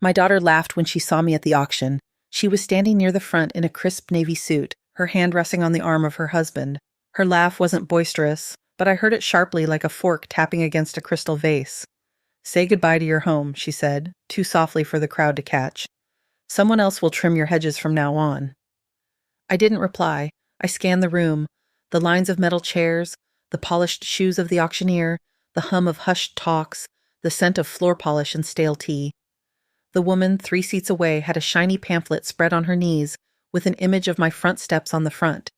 My daughter laughed when she saw me at the auction. She was standing near the front in a crisp navy suit, her hand resting on the arm of her husband. Her laugh wasn't boisterous, but I heard it sharply like a fork tapping against a crystal vase. "Say goodbye to your home," she said, too softly for the crowd to catch. "Someone else will trim your hedges from now on." I didn't reply. I scanned the room, the lines of metal chairs, the polished shoes of the auctioneer, the hum of hushed talks, the scent of floor polish and stale tea. The woman 3 seats away had a shiny pamphlet spread on her knees with an image of my front steps on the front.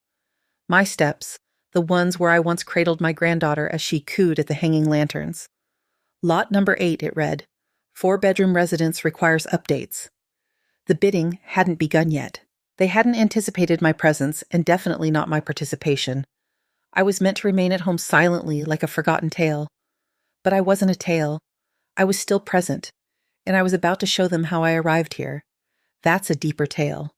My steps, the ones where I once cradled my granddaughter as she cooed at the hanging lanterns. Lot number 8, it read. 4-bedroom residence requires updates. The bidding hadn't begun yet. They hadn't anticipated my presence and definitely not my participation. I was meant to remain at home silently like a forgotten tale. But I wasn't a tale. I was still present, and I was about to show them how I arrived here. That's a deeper tale.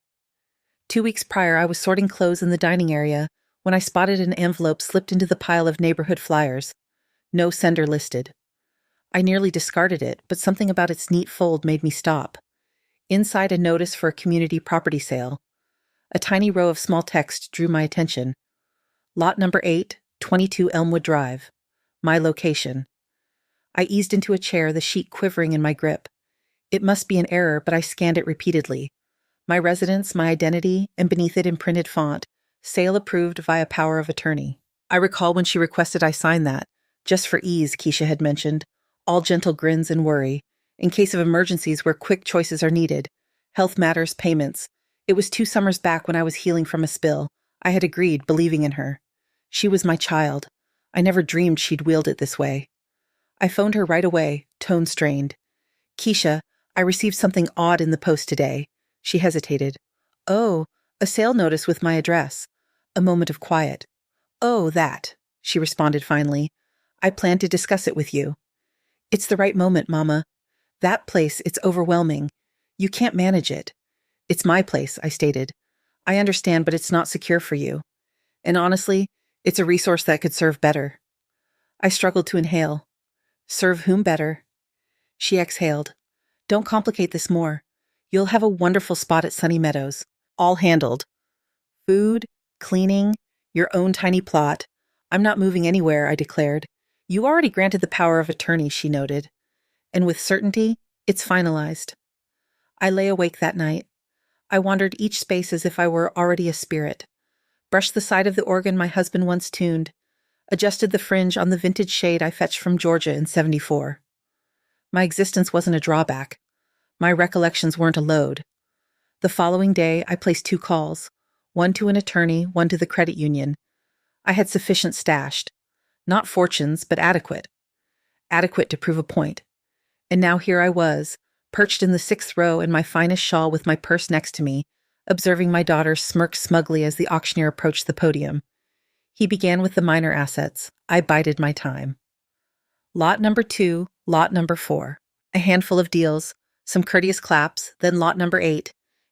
2 weeks prior, I was sorting clothes in the dining area when I spotted an envelope slipped into the pile of neighborhood flyers. No sender listed. I nearly discarded it, but something about its neat fold made me stop. Inside, a notice for a community property sale. A tiny row of small text drew my attention. Lot number 8, 22 Elmwood Drive. My location. I eased into a chair, the sheet quivering in my grip. It must be an error, but I scanned it repeatedly. My residence, my identity, and beneath it in printed font, sale approved via power of attorney. I recall when she requested I sign that. Just for ease, Keisha had mentioned. All gentle grins and worry. In case of emergencies where quick choices are needed. Health matters, payments. It was 2 summers back when I was healing from a spill. I had agreed, believing in her. She was my child. I never dreamed she'd wield it this way. I phoned her right away, tone strained. "Keisha, I received something odd in the post today." She hesitated. "Oh, a sale notice with my address." A moment of quiet. "Oh, that," she responded finally. "I plan to discuss it with you." "It's the right moment, Mama. That place, it's overwhelming. You can't manage it." "It's my place," I stated. "I understand, but it's not secure for you. And honestly, it's a resource that could serve better." I struggled to inhale. "Serve whom better?" She exhaled. "Don't complicate this more. You'll have a wonderful spot at Sunny Meadows. All handled. Food, cleaning, your own tiny plot. I'm not moving anywhere," I declared. "You already granted the power of attorney," she noted. "And with certainty, it's finalized." I lay awake that night. I wandered each space as if I were already a spirit. Brushed the side of the organ my husband once tuned. Adjusted the fringe on the vintage shade I fetched from Georgia in '74. My existence wasn't a drawback. My recollections weren't a load. The following day, I placed 2 calls, one to an attorney, one to the credit union. I had sufficient stashed. Not fortunes, but adequate. Adequate to prove a point. And now here I was, perched in the 6th row in my finest shawl with my purse next to me, observing my daughter smirk smugly as the auctioneer approached the podium. He began with the minor assets. I bided my time. Lot number 2, lot number 4. A handful of deals, some courteous claps, then lot number 8,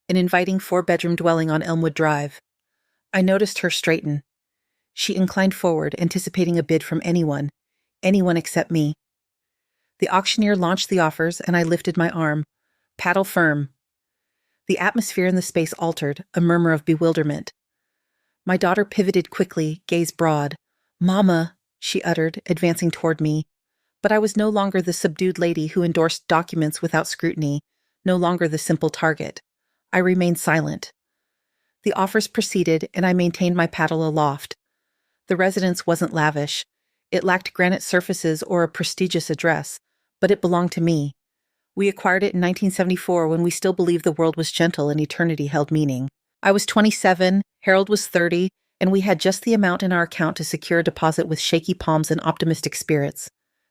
an inviting 4-bedroom dwelling on Elmwood Drive. I noticed her straighten. She inclined forward, anticipating a bid from anyone except me. The auctioneer launched the offers, and I lifted my arm. Paddle firm. The atmosphere in the space altered, a murmur of bewilderment. My daughter pivoted quickly, gaze broad. "Mama," she uttered, advancing toward me. But I was no longer the subdued lady who endorsed documents without scrutiny, no longer the simple target. I remained silent. The offers proceeded, and I maintained my paddle aloft. The residence wasn't lavish. It lacked granite surfaces or a prestigious address, but it belonged to me. We acquired it in 1974 when we still believed the world was gentle and eternity held meaning. I was 27, Harold was 30, and we had just the amount in our account to secure a deposit with shaky palms and optimistic spirits.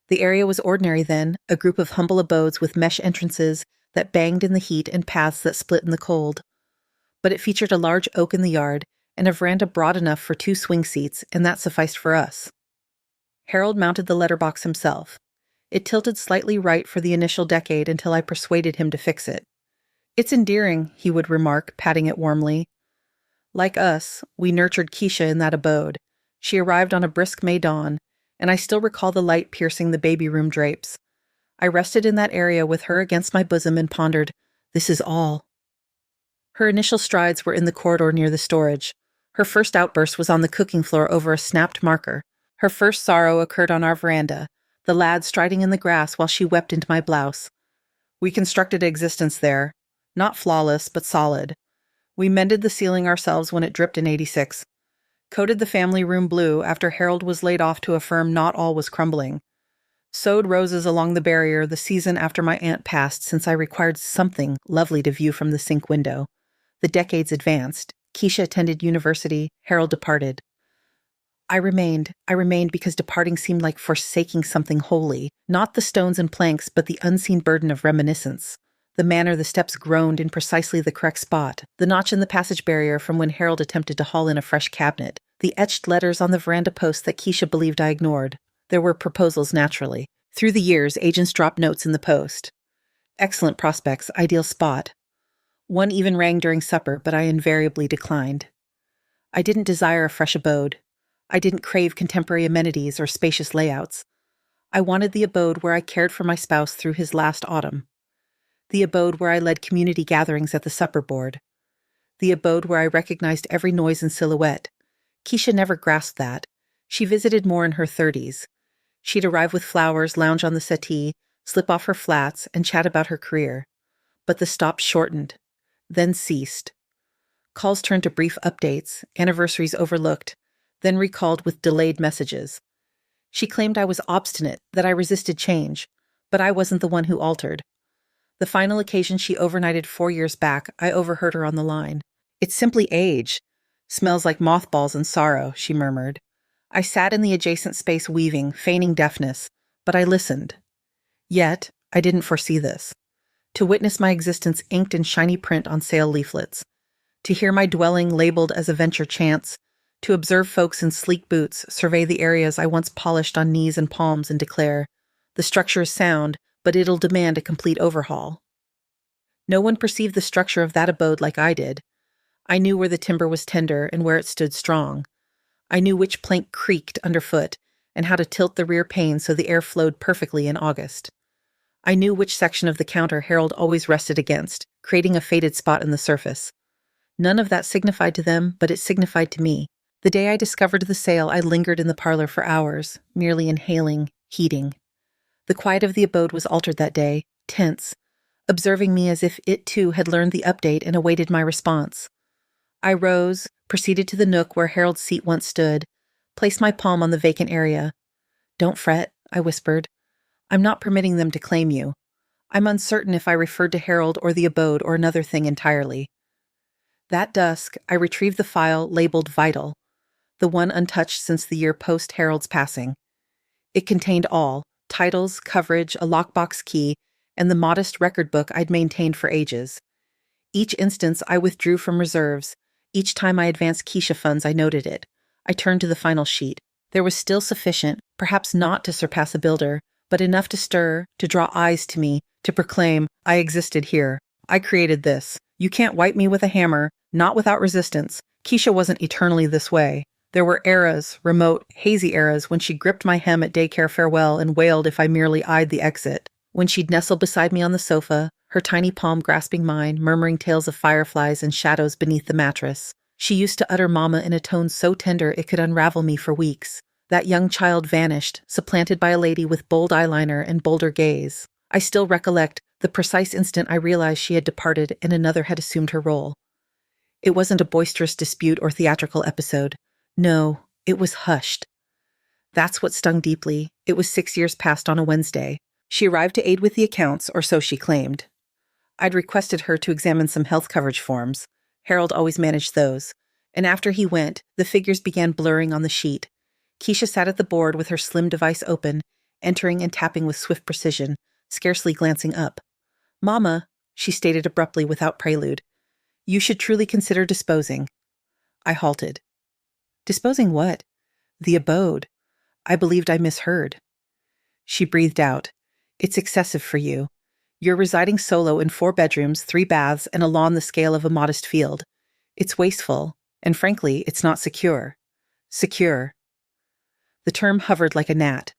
The area was ordinary then, a group of humble abodes with mesh entrances that banged in the heat and paths that split in the cold. But it featured a large oak in the yard and a veranda broad enough for 2 swing seats, and that sufficed for us. Harold mounted the letterbox himself. It tilted slightly right for the initial decade until I persuaded him to fix it. "It's endearing," he would remark, patting it warmly. Like us, we nurtured Keisha in that abode. She arrived on a brisk May dawn, and I still recall the light piercing the baby room drapes. I rested in that area with her against my bosom and pondered, this is all. Her initial strides were in the corridor near the storage. Her first outburst was on the cooking floor over a snapped marker. Her first sorrow occurred on our veranda, the lad striding in the grass while she wept into my blouse. We constructed existence there. Not flawless, but solid. We mended the ceiling ourselves when it dripped in '86. Coated the family room blue after Harold was laid off to affirm not all was crumbling. Sowed roses along the barrier the season after my aunt passed since I required something lovely to view from the sink window. The decades advanced. Keisha attended university. Harold departed. I remained because departing seemed like forsaking something holy, not the stones and planks, but the unseen burden of reminiscence. The manner the steps groaned in precisely the correct spot, the notch in the passage barrier from when Harold attempted to haul in a fresh cabinet, the etched letters on the veranda post that Keisha believed I ignored. There were proposals, naturally. Through the years, agents dropped notes in the post. Excellent prospects, ideal spot. One even rang during supper, but I invariably declined. I didn't desire a fresh abode. I didn't crave contemporary amenities or spacious layouts. I wanted the abode where I cared for my spouse through his last autumn. The abode where I led community gatherings at the supper board. The abode where I recognized every noise and silhouette. Keisha never grasped that. She visited more in her 30s. She'd arrive with flowers, lounge on the settee, slip off her flats, and chat about her career. But the stops shortened, then ceased. Calls turned to brief updates, anniversaries overlooked, then recalled with delayed messages. She claimed I was obstinate, that I resisted change, but I wasn't the one who altered. The final occasion she overnighted 4 years back, I overheard her on the line. It's simply age. Smells like mothballs and sorrow, she murmured. I sat in the adjacent space weaving, feigning deafness, but I listened. Yet, I didn't foresee this. To witness my existence inked in shiny print on sale leaflets. To hear my dwelling labeled as a venture chance. To observe folks in sleek boots survey the areas I once polished on knees and palms and declare, the structure is sound, but it'll demand a complete overhaul. No one perceived the structure of that abode like I did. I knew where the timber was tender and where it stood strong. I knew which plank creaked underfoot and how to tilt the rear pane so the air flowed perfectly in August. I knew which section of the counter Harold always rested against, creating a faded spot in the surface. None of that signified to them, but it signified to me. The day I discovered the sale, I lingered in the parlor for hours, merely inhaling, heating. The quiet of the abode was altered that day, tense, observing me as if it too had learned the update and awaited my response. I rose, proceeded to the nook where Harold's seat once stood, placed my palm on the vacant area. Don't fret, I whispered. I'm not permitting them to claim you. I'm uncertain if I referred to Harold or the abode or another thing entirely. That dusk, I retrieved the file labeled Vital, the one untouched since the year post Harold's passing. It contained all, titles, coverage, a lockbox key, and the modest record book I'd maintained for ages. Each instance I withdrew from reserves. Each time I advanced Keisha funds, I noted it. I turned to the final sheet. There was still sufficient, perhaps not to surpass a builder, but enough to stir, to draw eyes to me, to proclaim, I existed here. I created this. You can't wipe me with a hammer, not without resistance. Keisha wasn't eternally this way. There were eras, remote, hazy eras, when she gripped my hem at daycare farewell and wailed if I merely eyed the exit. When she'd nestle beside me on the sofa, her tiny palm grasping mine, murmuring tales of fireflies and shadows beneath the mattress. She used to utter mama in a tone so tender it could unravel me for weeks. That young child vanished, supplanted by a lady with bold eyeliner and bolder gaze. I still recollect the precise instant I realized she had departed and another had assumed her role. It wasn't a boisterous dispute or theatrical episode. No, it was hushed. That's what stung deeply. It was 6 years past on a Wednesday. She arrived to aid with the accounts, or so she claimed. I'd requested her to examine some health coverage forms. Harold always managed those. And after he went, the figures began blurring on the sheet. Keisha sat at the board with her slim device open, entering and tapping with swift precision, scarcely glancing up. Mama, she stated abruptly without prelude, you should truly consider disposing. I halted. Disposing what? The abode. I believed I misheard. She breathed out. It's excessive for you. You're residing solo in 4 bedrooms, 3 baths, and a lawn the scale of a modest field. It's wasteful, and frankly, it's not secure. Secure. The term hovered like a gnat.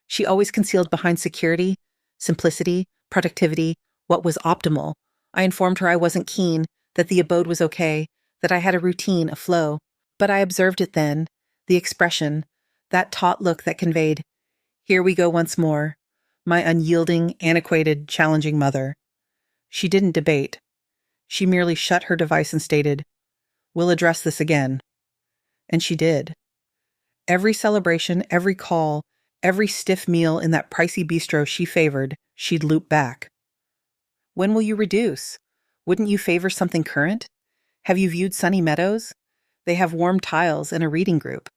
She always concealed behind security simplicity, productivity, what was optimal. I informed her I wasn't keen, that the abode was okay, that I had a routine, a flow. But I observed it then, the expression, that taut look that conveyed, here we go once more, my unyielding, antiquated, challenging mother. She didn't debate. She merely shut her device and stated, we'll address this again. And she did. Every celebration, every call, every stiff meal in that pricey bistro she favored, she'd loop back. When will you reduce? Wouldn't you favor something current? Have you viewed Sunny Meadows? They have warm tiles and a reading group.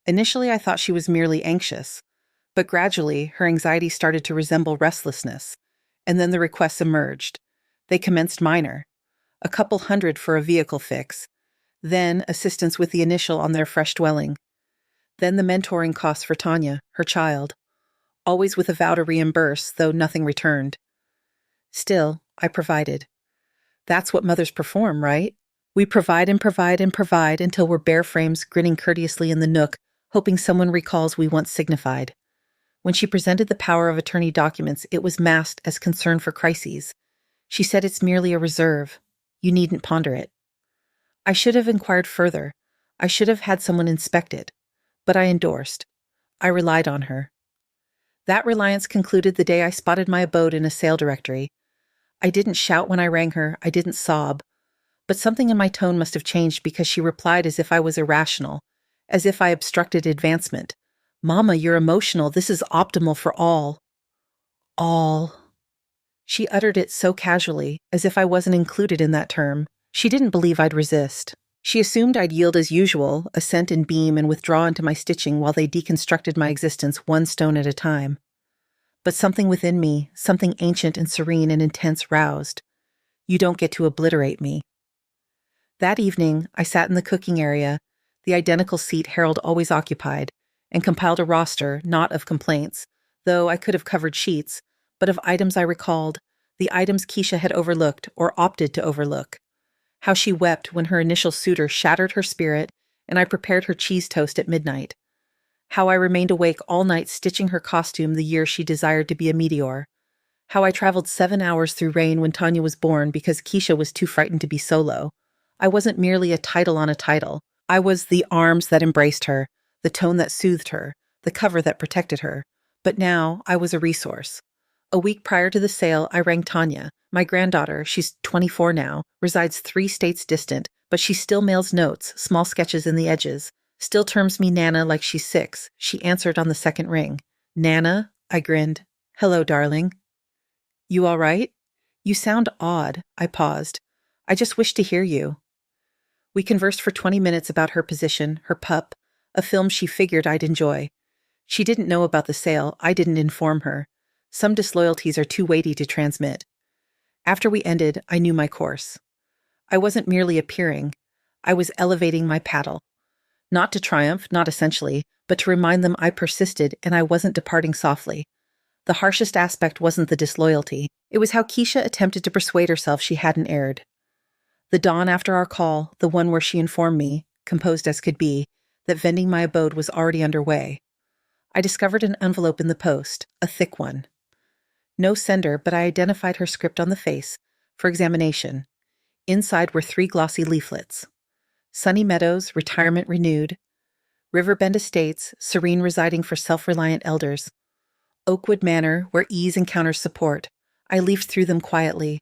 Initially, I thought she was merely anxious, but gradually her anxiety started to resemble restlessness, and then the requests emerged. They commenced minor, a couple hundred for a vehicle fix, then assistance with the initial on their fresh dwelling, then the mentoring costs for Tanya, her child, always with a vow to reimburse, though nothing returned. Still, I provided. That's what mothers perform, right? We provide and provide and provide until we're bare frames grinning courteously in the nook, hoping someone recalls we once signified. When she presented the power of attorney documents, it was masked as concern for crises. She said it's merely a reserve. You needn't ponder it. I should have inquired further. I should have had someone inspect it. But I endorsed. I relied on her. That reliance concluded the day I spotted my abode in a sale directory. I didn't shout when I rang her, I didn't sob, but something in my tone must have changed because she replied as if I was irrational, as if I obstructed advancement. Mama, you're emotional. This is optimal for all. All. She uttered it so casually, as if I wasn't included in that term. She didn't believe I'd resist. She assumed I'd yield as usual, assent and beam and withdraw into my stitching while they deconstructed my existence one stone at a time. But something within me, something ancient and serene and intense roused. You don't get to obliterate me. That evening, I sat in the cooking area, the identical seat Harold always occupied, and compiled a roster, not of complaints, though I could have covered sheets, but of items I recalled, the items Keisha had overlooked or opted to overlook. How she wept when her initial suitor shattered her spirit and I prepared her cheese toast at midnight. How I remained awake all night stitching her costume the year she desired to be a meteor. How I traveled 7 hours through rain when Tanya was born because Keisha was too frightened to be solo. I wasn't merely a title on a title. I was the arms that embraced her, the tone that soothed her, the cover that protected her. But now I was a resource. A week prior to the sale, I rang Tanya. My granddaughter, she's 24 now, resides 3 states distant, but she still mails notes, small sketches in the edges. Still terms me Nana like she's 6. She answered on the second ring. Nana? I grinned. Hello, darling. You all right? You sound odd. I paused. I just wish to hear you. We conversed for 20 minutes about her position, her pup, a film she figured I'd enjoy. She didn't know about the sale. I didn't inform her. Some disloyalties are too weighty to transmit. After we ended, I knew my course. I wasn't merely appearing. I was elevating my paddle. Not to triumph, not essentially, but to remind them I persisted and I wasn't departing softly. The harshest aspect wasn't the disloyalty. It was how Keisha attempted to persuade herself she hadn't erred. The dawn after our call, the one where she informed me, composed as could be, that vending my abode was already underway. I discovered an envelope in the post, a thick one. No sender, but I identified her script on the face, for examination. Inside were 3 glossy leaflets. Sunny Meadows, retirement renewed. Riverbend Estates, serene residing for self-reliant elders. Oakwood Manor, where ease encounters support. I leafed through them quietly.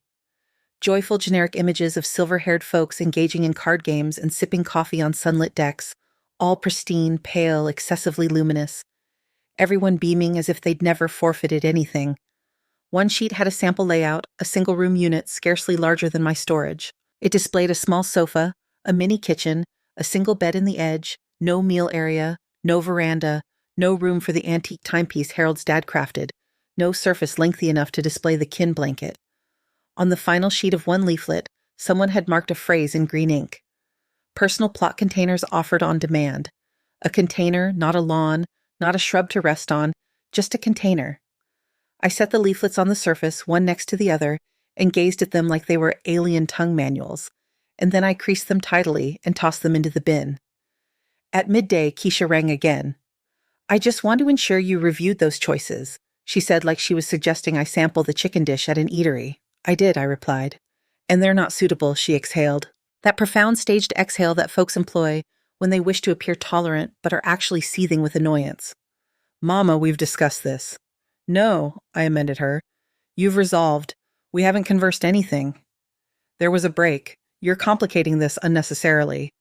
Joyful generic images of silver-haired folks engaging in card games and sipping coffee on sunlit decks, all pristine, pale, excessively luminous. Everyone beaming as if they'd never forfeited anything. One sheet had a sample layout, a single-room unit scarcely larger than my storage. It displayed a small sofa, a mini kitchen, a single bed in the edge, no meal area, no veranda, no room for the antique timepiece Harold's dad crafted, no surface lengthy enough to display the kin blanket. On the final sheet of one leaflet, someone had marked a phrase in green ink. Personal plot containers offered on demand. A container, not a lawn, not a shrub to rest on, just a container. I set the leaflets on the surface, one next to the other, and gazed at them like they were alien tongue manuals, and then I creased them tidily and tossed them into the bin. At midday, Keisha rang again. I just want to ensure you reviewed those choices. she said, like she was suggesting I sample the chicken dish at an eatery. I did, I replied. And they're not suitable, she exhaled. That profound staged exhale that folks employ when they wish to appear tolerant but are actually seething with annoyance. Mama, we've discussed this. No, I amended her. You've resolved. We haven't conversed anything. There was a break. You're complicating this unnecessarily.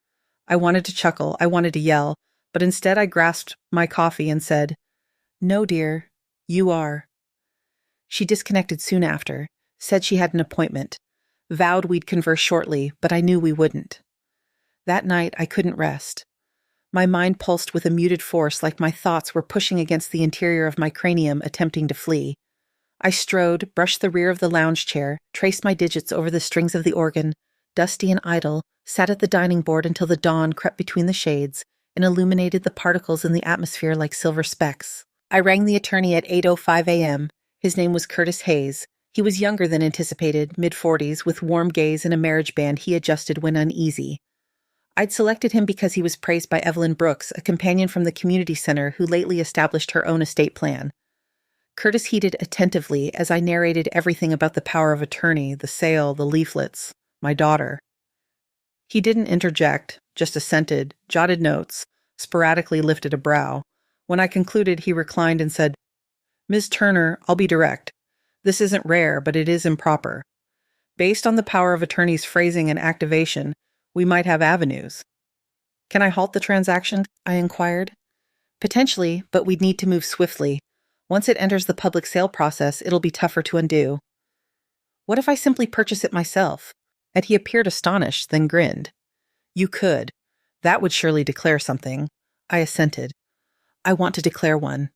I wanted to chuckle, I wanted to yell, but instead I grasped my coffee and said, No, dear, you are. She disconnected soon after, said she had an appointment, vowed we'd converse shortly, but I knew we wouldn't. That night I couldn't rest. My mind pulsed with a muted force like my thoughts were pushing against the interior of my cranium, attempting to flee. I strode, brushed the rear of the lounge chair, traced my digits over the strings of the organ, dusty and idle, sat at the dining board until the dawn crept between the shades and illuminated the particles in the atmosphere like silver specks. I rang the attorney at 8:05 a.m. His name was Curtis Hayes. He was younger than anticipated, mid-40s, with warm gaze and a marriage band he adjusted when uneasy. I'd selected him because he was praised by Evelyn Brooks, a companion from the community center who lately established her own estate plan. Curtis heeded attentively as I narrated everything about the power of attorney, the sale, the leaflets, my daughter. He didn't interject, just assented, jotted notes, sporadically lifted a brow. When I concluded, he reclined and said, Ms. Turner, I'll be direct. This isn't rare, but it is improper. Based on the power of attorney's phrasing and activation, we might have avenues. Can I halt the transaction? I inquired. Potentially, but we'd need to move swiftly. Once it enters the public sale process, it'll be tougher to undo. What if I simply purchase it myself? And he appeared astonished, then grinned. You could. That would surely declare something. I assented. I want to declare one.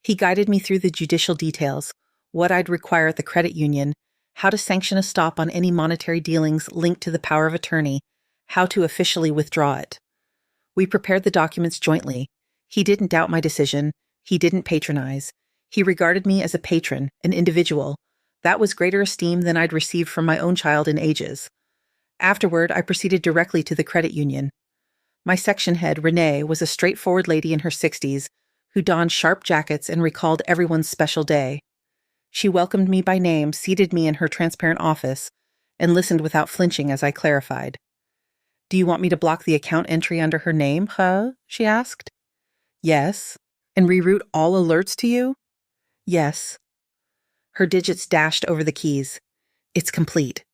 He guided me through the judicial details, what I'd require at the credit union, how to sanction a stop on any monetary dealings linked to the power of attorney, how to officially withdraw it. We prepared the documents jointly. He didn't doubt my decision. He didn't patronize. He regarded me as a patron, an individual. That was greater esteem than I'd received from my own child in ages. Afterward, I proceeded directly to the credit union. My section head, Renee, was a straightforward lady in her 60s who donned sharp jackets and recalled everyone's special day. She welcomed me by name, seated me in her transparent office, and listened without flinching as I clarified. Do you want me to block the account entry under her name, huh? She asked. Yes. And reroute all alerts to you? Yes. Her digits dashed over the keys. It's complete.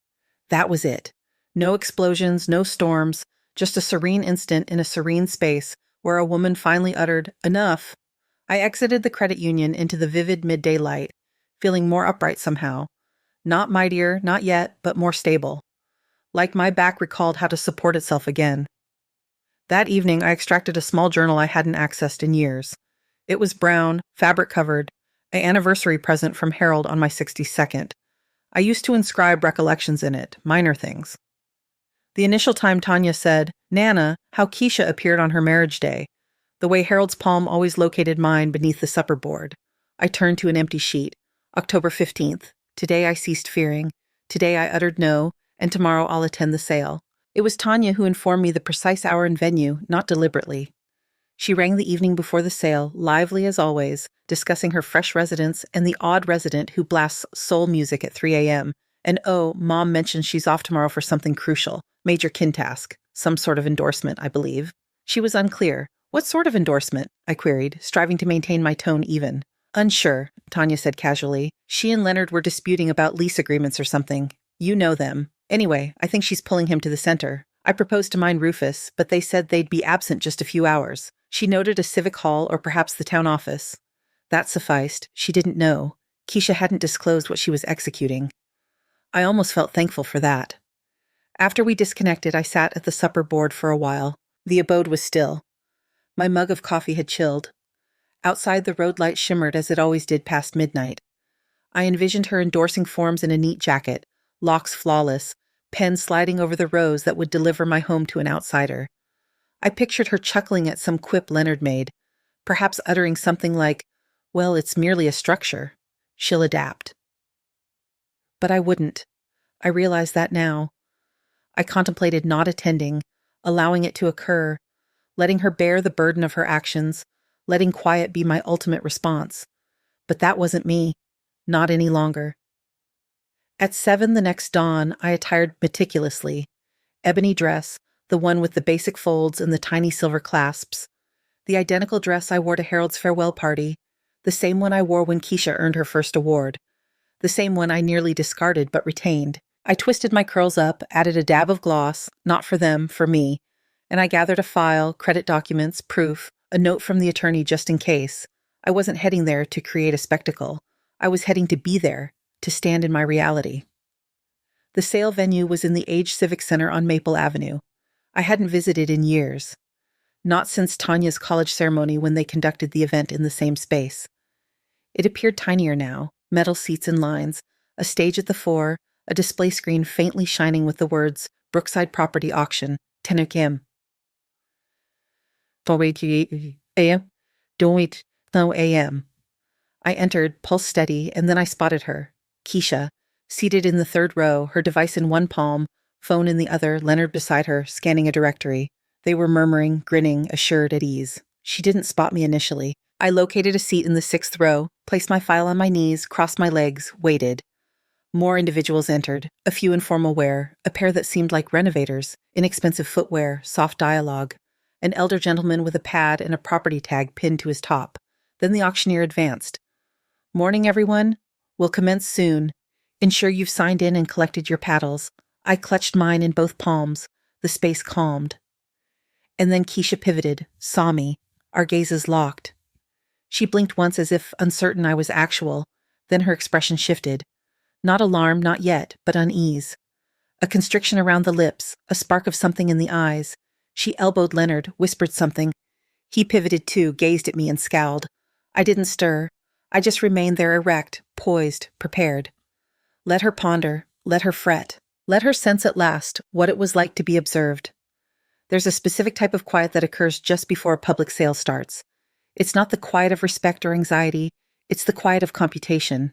That was it. No explosions, no storms, just a serene instant in a serene space where a woman finally uttered, enough. I exited the credit union into the vivid midday light, feeling more upright somehow. Not mightier, not yet, but more stable. Like my back recalled how to support itself again. That evening, I extracted a small journal I hadn't accessed in years. It was brown, fabric-covered, an anniversary present from Harold on my 62nd. I used to inscribe recollections in it, minor things. The initial time Tanya said, Nana, how Keisha appeared on her marriage day, the way Harold's palm always located mine beneath the supper board. I turned to an empty sheet. October 15th. Today I ceased fearing. Today I uttered no, and tomorrow I'll attend the sale. It was Tanya who informed me the precise hour and venue, not deliberately. She rang the evening before the sale, lively as always, discussing her fresh residence and the odd resident who blasts soul music at 3 a.m. And oh, Mom mentioned she's off tomorrow for something crucial, major kin task, some sort of endorsement, I believe. She was unclear. What sort of endorsement? I queried, striving to maintain my tone even. Unsure, Tanya said casually. She and Leonard were disputing about lease agreements or something. You know them. Anyway, I think she's pulling him to the center. I proposed to mind Rufus, but they said they'd be absent just a few hours. She noted a civic hall or perhaps the town office. That sufficed. She didn't know. Keisha hadn't disclosed what she was executing. I almost felt thankful for that. After we disconnected, I sat at the supper board for a while. The abode was still. My mug of coffee had chilled. Outside, the road light shimmered as it always did past midnight. I envisioned her endorsing forms in a neat jacket, locks flawless, pen sliding over the rows that would deliver my home to an outsider. I pictured her chuckling at some quip Leonard made, perhaps uttering something like, well, it's merely a structure. She'll adapt. But I wouldn't. I realize that now. I contemplated not attending, allowing it to occur, letting her bear the burden of her actions, letting quiet be my ultimate response. But that wasn't me. Not any longer. At 7 the next dawn, I attired meticulously. Ebony dress, the one with the basic folds and the tiny silver clasps. The identical dress I wore to Harold's farewell party. The same one I wore when Keisha earned her first award. The same one I nearly discarded but retained. I twisted my curls up, added a dab of gloss, not for them, for me, and I gathered a file, credit documents, proof, a note from the attorney just in case. I wasn't heading there to create a spectacle. I was heading to be there, to stand in my reality. The sale venue was in the Age Civic Center on Maple Avenue. I hadn't visited in years. Not since Tanya's college ceremony when they conducted the event in the same space. It appeared tinier now, metal seats and lines, a stage at the fore, a display screen faintly shining with the words, Brookside Property Auction, 10 a.m. Don't wait a.m. Don't wait no a.m. I entered, pulse steady, and then I spotted her, Keisha, seated in the third row, her device in one palm, phone in the other, Leonard beside her, scanning a directory. They were murmuring, grinning, assured, at ease. She didn't spot me initially. I located a seat in the 6th row, placed my file on my knees, crossed my legs, waited. More individuals entered, a few in formal wear, a pair that seemed like renovators, inexpensive footwear, soft dialogue, an elder gentleman with a pad and a property tag pinned to his top. Then the auctioneer advanced. Morning, everyone. We'll commence soon. Ensure you've signed in and collected your paddles. I clutched mine in both palms. The space calmed. And then Keisha pivoted, saw me, our gazes locked. She blinked once as if uncertain I was actual, then her expression shifted. Not alarm, not yet, but unease. A constriction around the lips, a spark of something in the eyes. She elbowed Leonard, whispered something. He pivoted too, gazed at me and scowled. I didn't stir. I just remained there erect, poised, prepared. Let her ponder, let her fret, let her sense at last what it was like to be observed. There's a specific type of quiet that occurs just before a public sale starts. It's not the quiet of respect or anxiety, it's the quiet of computation.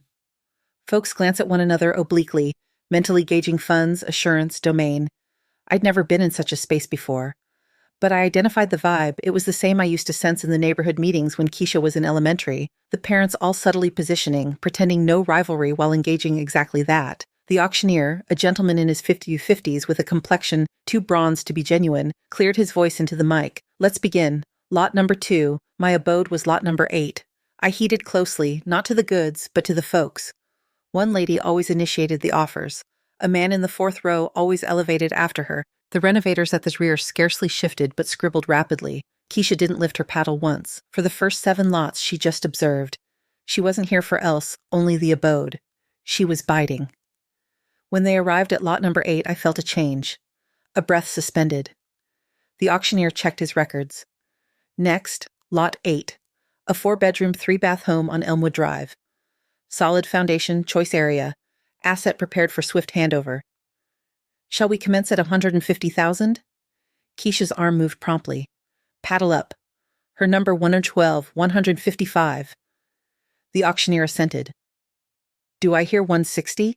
Folks glance at one another obliquely, mentally gauging funds, assurance, domain. I'd never been in such a space before. But I identified the vibe. It was the same I used to sense in the neighborhood meetings when Keisha was in elementary, the parents all subtly positioning, pretending no rivalry while engaging exactly that. The auctioneer, a gentleman in his 50s with a complexion too bronzed to be genuine, cleared his voice into the mic. Let's begin. Lot number 2. My abode was lot number 8. I heeded closely, not to the goods, but to the folks. One lady always initiated the offers. A man in the 4th row always elevated after her. The renovators at the rear scarcely shifted but scribbled rapidly. Keisha didn't lift her paddle once. For the first 7 lots, she just observed. She wasn't here for else, only the abode. She was biding. When they arrived at lot number 8, I felt a change. A breath suspended. The auctioneer checked his records. Next, lot 8. A 4-bedroom, 3-bath home on Elmwood Drive. Solid foundation, choice area. Asset prepared for swift handover. Shall we commence at 150,000? Keisha's arm moved promptly. Paddle up. Her number 112, 155. The auctioneer assented. Do I hear 160?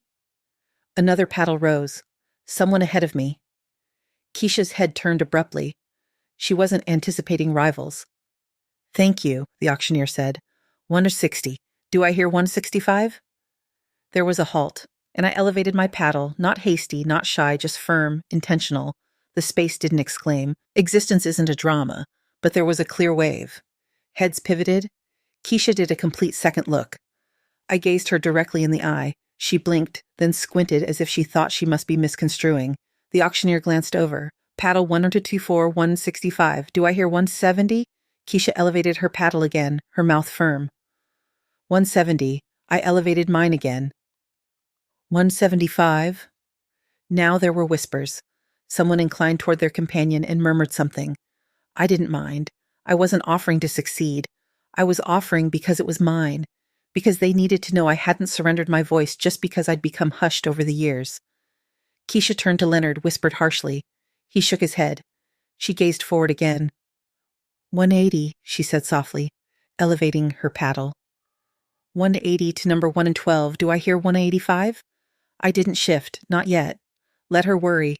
Another paddle rose. Someone ahead of me. Keisha's head turned abruptly. She wasn't anticipating rivals. Thank you, the auctioneer said. 160. Do I hear 165? There was a halt, and I elevated my paddle, not hasty, not shy, just firm, intentional. The space didn't exclaim. Existence isn't a drama, but there was a clear wave. Heads pivoted. Keisha did a complete second look. I gazed her directly in the eye. She blinked, then squinted as if she thought she must be misconstruing. The auctioneer glanced over. Paddle 124, 165. Do I hear 170? Keisha elevated her paddle again, her mouth firm. 170. I elevated mine again. 175. Now there were whispers. Someone inclined toward their companion and murmured something. I didn't mind. I wasn't offering to succeed. I was offering because it was mine, because they needed to know I hadn't surrendered my voice just because I'd become hushed over the years. Keisha turned to Leonard, whispered harshly. He shook his head. She gazed forward again. 180, she said softly, elevating her paddle. 180 to number 112. Do I hear 185? I didn't shift, not yet. Let her worry.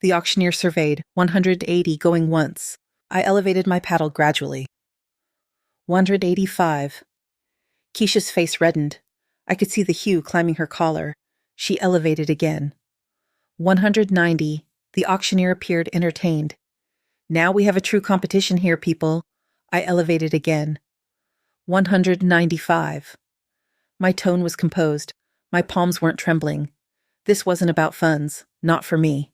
The auctioneer surveyed, 180 going once. I elevated my paddle gradually. 185. Keisha's face reddened. I could see the hue climbing her collar. She elevated again. 190. The auctioneer appeared entertained. Now we have a true competition here, people. I elevated again. 195. My tone was composed. My palms weren't trembling. This wasn't about funds, not for me.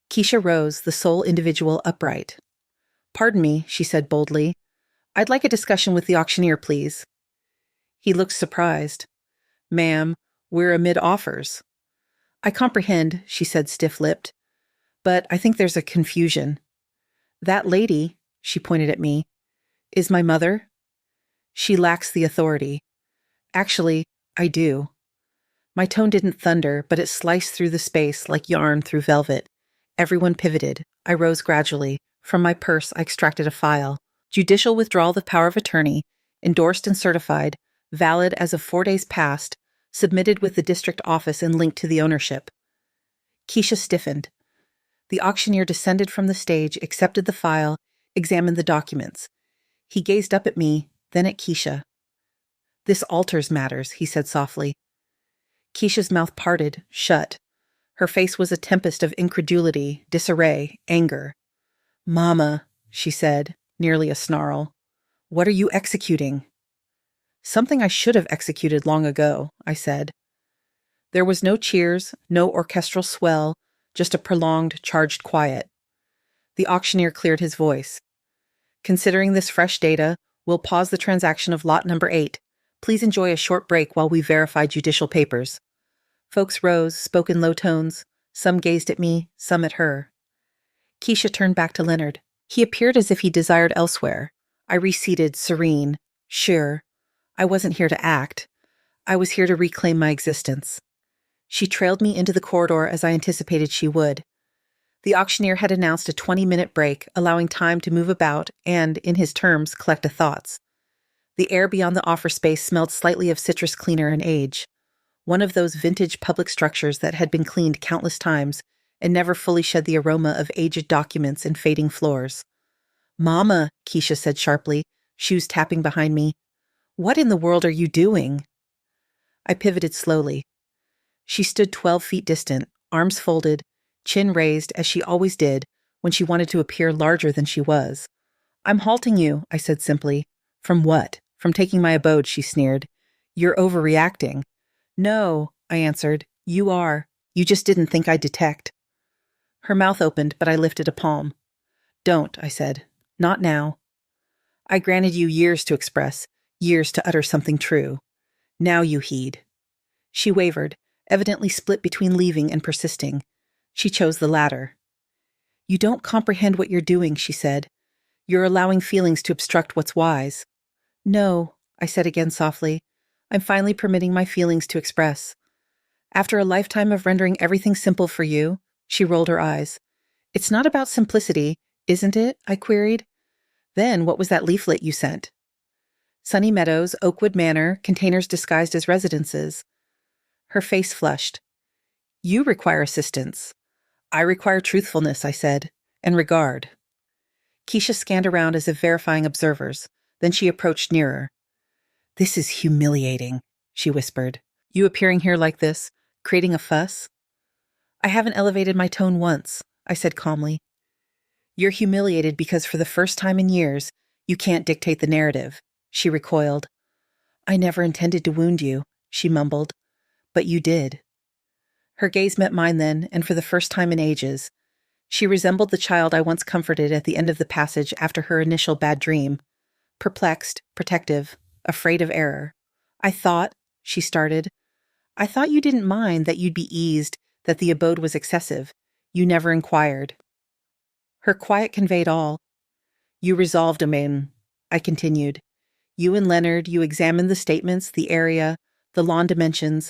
Keisha rose, the sole individual upright. Pardon me, she said boldly. I'd like a discussion with the auctioneer, please. He looked surprised. Ma'am, we're amid offers. I comprehend, she said stiff-lipped, but I think there's a confusion. That lady, she pointed at me, is my mother? She lacks the authority. Actually, I do. My tone didn't thunder, but it sliced through the space like yarn through velvet. Everyone pivoted. I rose gradually. From my purse, I extracted a file. Judicial withdrawal of power of attorney, endorsed and certified, valid as of 4 days past, submitted with the district office and linked to the ownership. Keisha stiffened. The auctioneer descended from the stage, accepted the file, examined the documents. He gazed up at me, then at Keisha. This alters matters, he said softly. Keisha's mouth parted, shut. Her face was a tempest of incredulity, disarray, anger. Mama, she said, nearly a snarl. What are you executing? Something I should have executed long ago, I said. There was no cheers, no orchestral swell, just a prolonged, charged quiet. The auctioneer cleared his voice. Considering this fresh data, we'll pause the transaction of lot number 8. Please enjoy a short break while we verify judicial papers. Folks rose, spoke in low tones. Some gazed at me, some at her. Keisha turned back to Leonard. He appeared as if he desired elsewhere. I reseated, serene, sure. I wasn't here to act. I was here to reclaim my existence. She trailed me into the corridor as I anticipated she would. The auctioneer had announced a 20-minute break, allowing time to move about and, in his terms, collect thoughts. The air beyond the offer space smelled slightly of citrus cleaner and age. One of those vintage public structures that had been cleaned countless times and never fully shed the aroma of aged documents and fading floors. Mama, Keisha said sharply, shoes tapping behind me. What in the world are you doing? I pivoted slowly. She stood 12 feet distant, arms folded, chin raised as she always did when she wanted to appear larger than she was. I'm halting you, I said simply. From what? From taking my abode, she sneered. You're overreacting. No, I answered. You are. You just didn't think I'd detect. Her mouth opened, but I lifted a palm. Don't, I said. Not now. I granted you years to express, years to utter something true. Now you heed. She wavered, evidently split between leaving and persisting. She chose the latter. You don't comprehend what you're doing, she said. You're allowing feelings to obstruct what's wise. No, I said again softly. I'm finally permitting my feelings to express. After a lifetime of rendering everything simple for you, she rolled her eyes. It's not about simplicity, isn't it? I queried. Then what was that leaflet you sent? Sunny Meadows, Oakwood Manor, containers disguised as residences. Her face flushed. You require assistance. I require truthfulness, I said, and regard. Keisha scanned around as if verifying observers. Then she approached nearer. This is humiliating, she whispered. You appearing here like this, creating a fuss? I haven't elevated my tone once, I said calmly. You're humiliated because for the first time in years, you can't dictate the narrative, she recoiled. I never intended to wound you, she mumbled. But you did. Her gaze met mine then, and for the first time in ages. She resembled the child I once comforted at the end of the passage after her initial bad dream. Perplexed, protective, afraid of error. I thought, she started, I thought you didn't mind that you'd be eased, that the abode was excessive. You never inquired. Her quiet conveyed all. You resolved, I continued. You and Leonard, you examined the statements, the area, the lawn dimensions.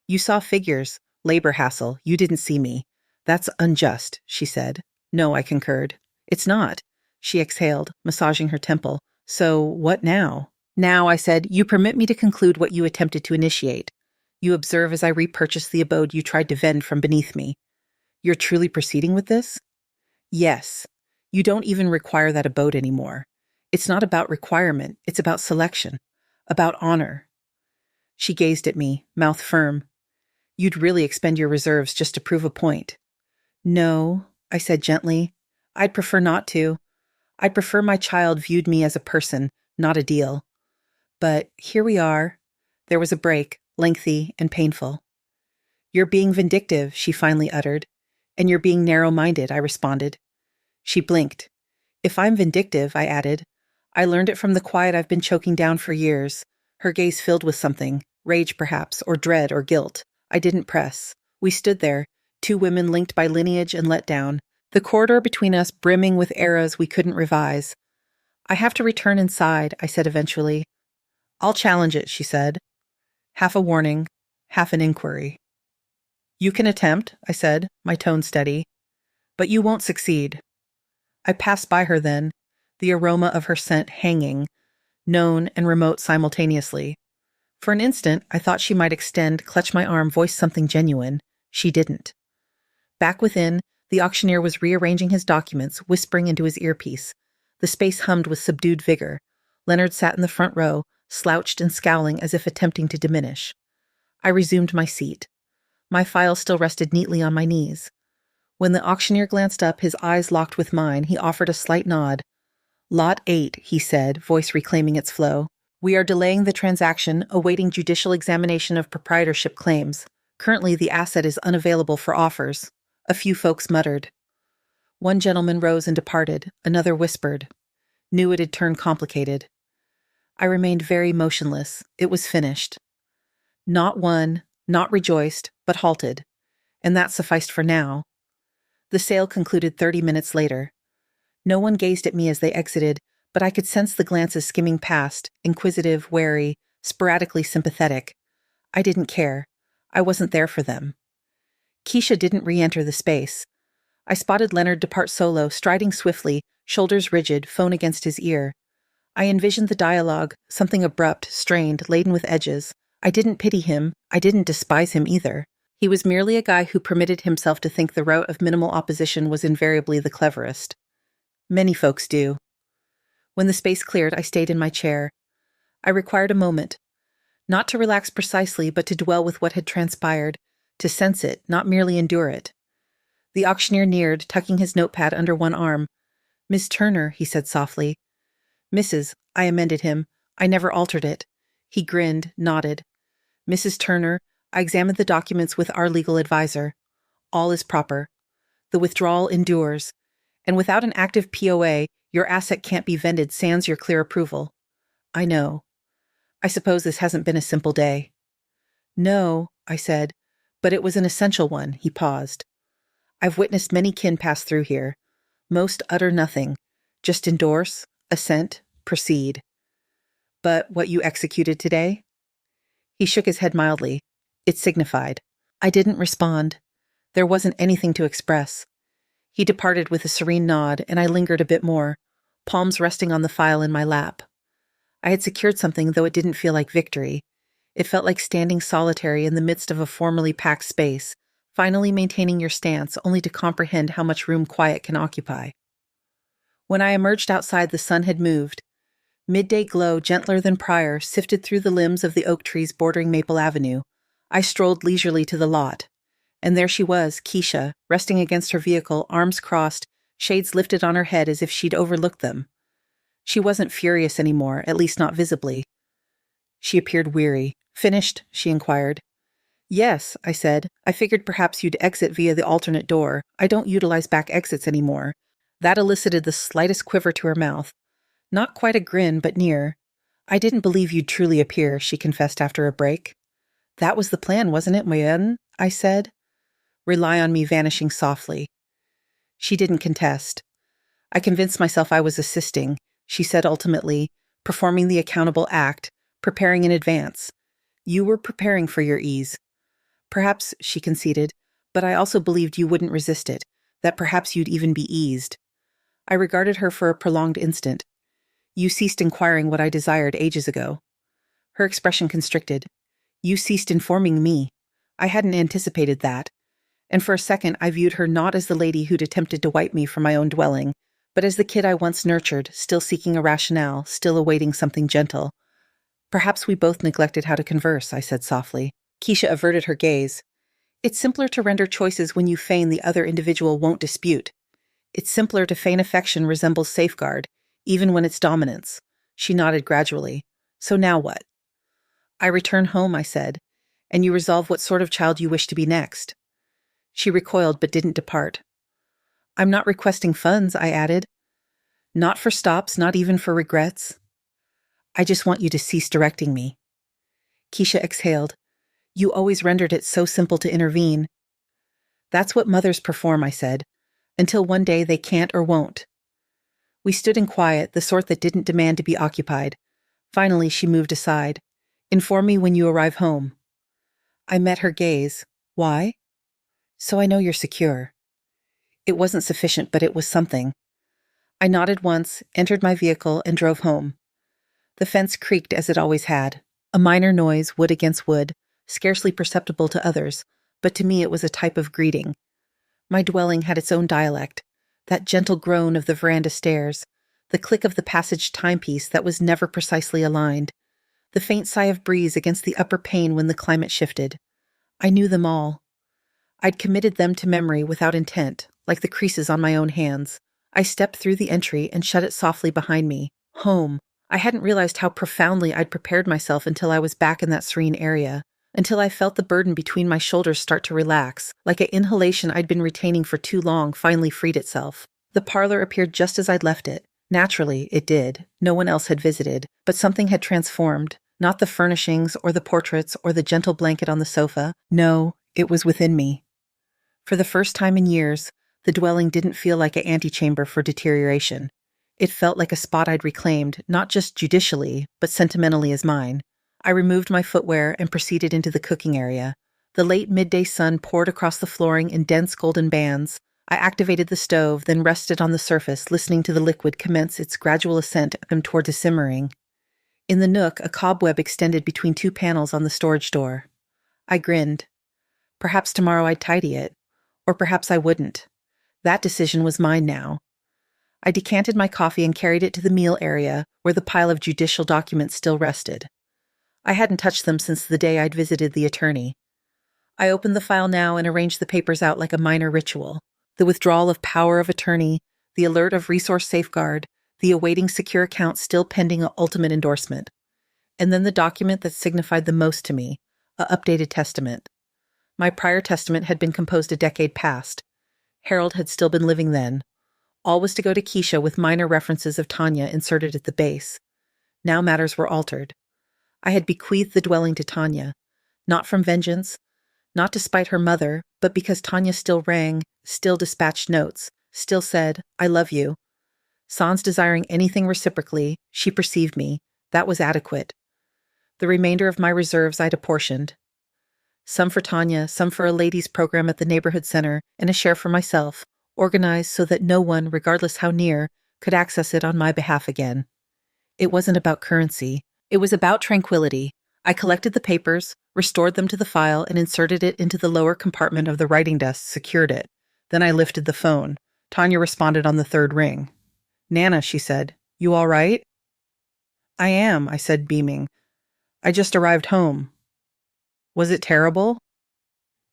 You saw figures, labor hassle. You didn't see me. That's unjust, she said. No, I concurred. It's not, she exhaled, massaging her temple. So what now? Now, I said, you permit me to conclude what you attempted to initiate. You observe as I repurchase the abode you tried to vend from beneath me. You're truly proceeding with this? Yes. You don't even require that abode anymore. It's not about requirement, it's about selection. About honor. She gazed at me, mouth firm. You'd really expend your reserves just to prove a point. No, I said gently. I'd prefer not to. I'd prefer my child viewed me as a person, not a deal. But here we are. There was a break, lengthy and painful. You're being vindictive, she finally uttered. And you're being narrow-minded, I responded. She blinked. If I'm vindictive, I added, I learned it from the quiet I've been choking down for years. Her gaze filled with something, rage perhaps, or dread or guilt. I didn't press. We stood there, two women linked by lineage and letdown, the corridor between us brimming with eras we couldn't revise. I have to return inside, I said eventually. I'll challenge it, she said. Half a warning, half an inquiry. You can attempt, I said, my tone steady. But you won't succeed. I passed by her then, the aroma of her scent hanging, known and remote simultaneously. For an instant, I thought she might extend, clutch my arm, voice something genuine. She didn't. Back within, the auctioneer was rearranging his documents, whispering into his earpiece. The space hummed with subdued vigor. Leonard sat in the front row, slouched and scowling as if attempting to diminish. I resumed my seat. My file still rested neatly on my knees. When the auctioneer glanced up, his eyes locked with mine, he offered a slight nod. Lot 8, he said, voice reclaiming its flow. We are delaying the transaction, awaiting judicial examination of proprietorship claims. Currently, the asset is unavailable for offers. A few folks muttered. One gentleman rose and departed. Another whispered. Knew it had turned complicated. I remained very motionless. It was finished. Not won, not rejoiced, but halted. And that sufficed for now. The sale concluded 30 minutes later. No one gazed at me as they exited, but I could sense the glances skimming past, inquisitive, wary, sporadically sympathetic. I didn't care. I wasn't there for them. Keisha didn't re-enter the space. I spotted Leonard depart solo, striding swiftly, shoulders rigid, phone against his ear. I envisioned the dialogue, something abrupt, strained, laden with edges. I didn't pity him. I didn't despise him either. He was merely a guy who permitted himself to think the route of minimal opposition was invariably the cleverest. Many folks do. When the space cleared, I stayed in my chair. I required a moment. Not to relax precisely, but to dwell with what had transpired, to sense it, not merely endure it. The auctioneer neared, tucking his notepad under one arm. Miss Turner, he said softly. Mrs., I amended him. I never altered it. He grinned, nodded. Mrs. Turner, I examined the documents with our legal advisor. All is proper. The withdrawal endures. And without an active POA, your asset can't be vended sans your clear approval. I know. I suppose this hasn't been a simple day. No, I said, but it was an essential one, he paused. I've witnessed many kin pass through here. Most utter nothing. Just endorse, assent, proceed. But what you executed today? He shook his head mildly. It signified. I didn't respond. There wasn't anything to express. He departed with a serene nod, and I lingered a bit more, palms resting on the file in my lap. I had secured something, though it didn't feel like victory. It felt like standing solitary in the midst of a formerly packed space, finally maintaining your stance only to comprehend how much room quiet can occupy. When I emerged outside, the sun had moved. Midday glow, gentler than prior, sifted through the limbs of the oak trees bordering Maple Avenue. I strolled leisurely to the lot. And there she was, Keisha, resting against her vehicle, arms crossed, shades lifted on her head as if she'd overlooked them. She wasn't furious anymore, at least not visibly. She appeared weary. Finished? She inquired. Yes, I said. I figured perhaps you'd exit via the alternate door. I don't utilize back exits anymore. That elicited the slightest quiver to her mouth. Not quite a grin, but near. I didn't believe you'd truly appear, she confessed after a break. That was the plan, wasn't it, moyenne? I said. Rely on me vanishing softly. She didn't contest. I convinced myself I was assisting, she said ultimately, performing the accountable act, preparing in advance. You were preparing for your ease. Perhaps, she conceded, but I also believed you wouldn't resist it, that perhaps you'd even be eased. I regarded her for a prolonged instant. You ceased inquiring what I desired ages ago. Her expression constricted. You ceased informing me. I hadn't anticipated that. And for a second I viewed her not as the lady who'd attempted to wipe me from my own dwelling, but as the kid I once nurtured, still seeking a rationale, still awaiting something gentle. Perhaps we both neglected how to converse, I said softly. Keisha averted her gaze. It's simpler to render choices when you feign the other individual won't dispute. It's simpler to feign affection resembles safeguard, even when it's dominance. She nodded gradually. So now what? I return home, I said, and you resolve what sort of child you wish to be next. She recoiled but didn't depart. I'm not requesting funds, I added. Not for stops, not even for regrets. I just want you to cease directing me. Keisha exhaled. You always rendered it so simple to intervene. That's what mothers perform, I said, until one day they can't or won't. We stood in quiet, the sort that didn't demand to be occupied. Finally, she moved aside. Inform me when you arrive home. I met her gaze. Why? So I know you're secure. It wasn't sufficient, but it was something. I nodded once, entered my vehicle, and drove home. The fence creaked as it always had. A minor noise, wood against wood, scarcely perceptible to others, but to me it was a type of greeting. My dwelling had its own dialect, that gentle groan of the veranda stairs, the click of the passage timepiece that was never precisely aligned, the faint sigh of breeze against the upper pane when the climate shifted. I knew them all. I'd committed them to memory without intent, like the creases on my own hands. I stepped through the entry and shut it softly behind me. Home. I hadn't realized how profoundly I'd prepared myself until I was back in that serene area, until I felt the burden between my shoulders start to relax, like an inhalation I'd been retaining for too long finally freed itself. The parlor appeared just as I'd left it. Naturally, it did. No one else had visited, but something had transformed. Not the furnishings or the portraits or the gentle blanket on the sofa. No, it was within me. For the first time in years, the dwelling didn't feel like an antechamber for deterioration. It felt like a spot I'd reclaimed, not just judicially, but sentimentally as mine. I removed my footwear and proceeded into the cooking area. The late midday sun poured across the flooring in dense golden bands. I activated the stove, then rested on the surface, listening to the liquid commence its gradual ascent toward a simmering. In the nook, a cobweb extended between two panels on the storage door. I grinned. Perhaps tomorrow I'd tidy it, or perhaps I wouldn't. That decision was mine now. I decanted my coffee and carried it to the meal area, where the pile of judicial documents still rested. I hadn't touched them since the day I'd visited the attorney. I opened the file now and arranged the papers out like a minor ritual. The withdrawal of power of attorney, the alert of resource safeguard, the awaiting secure account still pending ultimate endorsement. And then the document that signified the most to me, a updated testament. My prior testament had been composed a decade past. Harold had still been living then. All was to go to Keisha with minor references of Tanya inserted at the base. Now matters were altered. I had bequeathed the dwelling to Tanya, not from vengeance, not to spite her mother, but because Tanya still rang, still dispatched notes, still said, I love you. Sans desiring anything reciprocally, she perceived me. That was adequate. The remainder of my reserves I'd apportioned. Some for Tanya, some for a ladies' program at the neighborhood center, and a share for myself, organized so that no one, regardless how near, could access it on my behalf again. It wasn't about currency. It was about tranquility. I collected the papers, restored them to the file, and inserted it into the lower compartment of the writing desk, secured it. Then I lifted the phone. Tanya responded on the third ring. Nana, she said, you all right? I am, I said, beaming. I just arrived home. Was it terrible?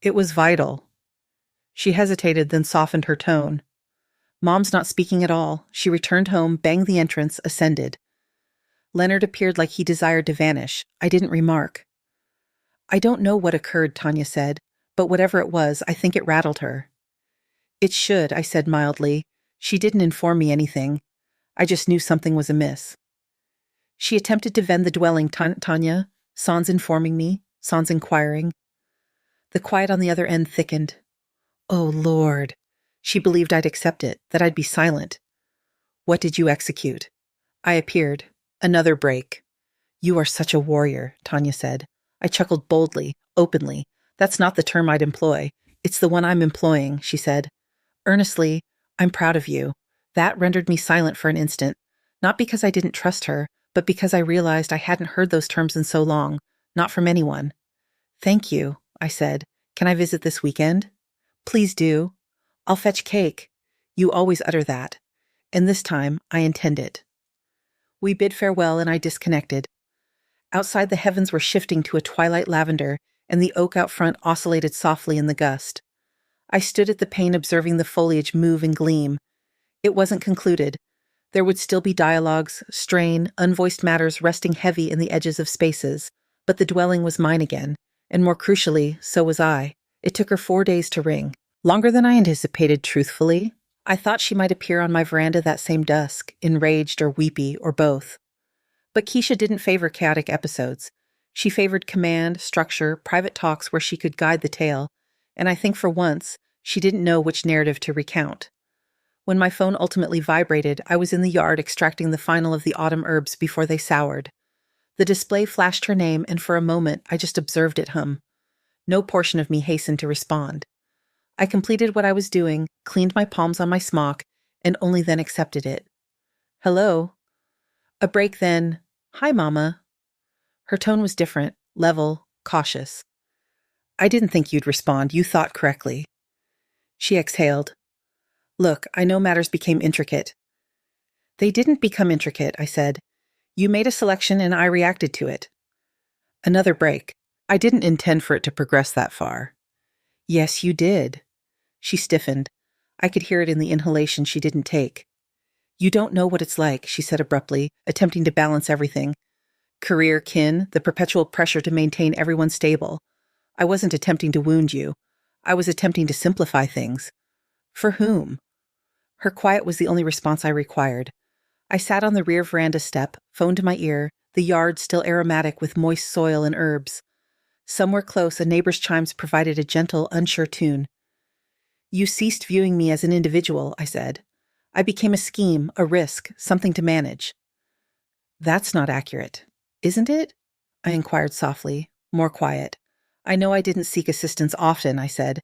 It was vital. She hesitated, then softened her tone. Mom's not speaking at all. She returned home, banged the entrance, ascended. Leonard appeared like he desired to vanish. I didn't remark. I don't know what occurred, Tanya said, but whatever it was, I think it rattled her. It should, I said mildly. She didn't inform me anything. I just knew something was amiss. She attempted to vend the dwelling, Tanya, sans informing me, sans inquiring. The quiet on the other end thickened. Oh, Lord. She believed I'd accept it, that I'd be silent. What did you execute? I appeared. Another break. You are such a warrior, Tanya said. I chuckled boldly, openly. That's not the term I'd employ. It's the one I'm employing, she said. Earnestly, I'm proud of you. That rendered me silent for an instant, not because I didn't trust her, but because I realized I hadn't heard those terms in so long, not from anyone. Thank you, I said. Can I visit this weekend? Please do. I'll fetch cake. You always utter that. And this time, I intend it. We bid farewell and I disconnected. Outside, the heavens were shifting to a twilight lavender, and the oak out front oscillated softly in the gust. I stood at the pane observing the foliage move and gleam. It wasn't concluded. There would still be dialogues, strain, unvoiced matters resting heavy in the edges of spaces, but the dwelling was mine again, and more crucially, so was I. It took her 4 days to ring. Longer than I anticipated, truthfully. I thought she might appear on my veranda that same dusk, enraged or weepy, or both. But Keisha didn't favor chaotic episodes. She favored command, structure, private talks where she could guide the tale, and I think for once, she didn't know which narrative to recount. When my phone ultimately vibrated, I was in the yard extracting the final of the autumn herbs before they soured. The display flashed her name, and for a moment, I just observed it hum. No portion of me hastened to respond. I completed what I was doing, cleaned my palms on my smock, and only then accepted it. Hello? A break then, hi, Mama. Her tone was different, level, cautious. I didn't think you'd respond. You thought correctly. She exhaled. Look, I know matters became intricate. They didn't become intricate, I said. You made a selection and I reacted to it. Another break. I didn't intend for it to progress that far. Yes, you did. She stiffened. I could hear it in the inhalation she didn't take. You don't know what it's like, she said abruptly, attempting to balance everything. Career, kin, the perpetual pressure to maintain everyone stable. I wasn't attempting to wound you. I was attempting to simplify things. For whom? Her quiet was the only response I required. I sat on the rear veranda step, phone to my ear, the yard still aromatic with moist soil and herbs. Somewhere close, a neighbor's chimes provided a gentle, unsure tune. You ceased viewing me as an individual, I said. I became a scheme, a risk, something to manage. That's not accurate, isn't it? I inquired softly, more quiet. I know I didn't seek assistance often, I said.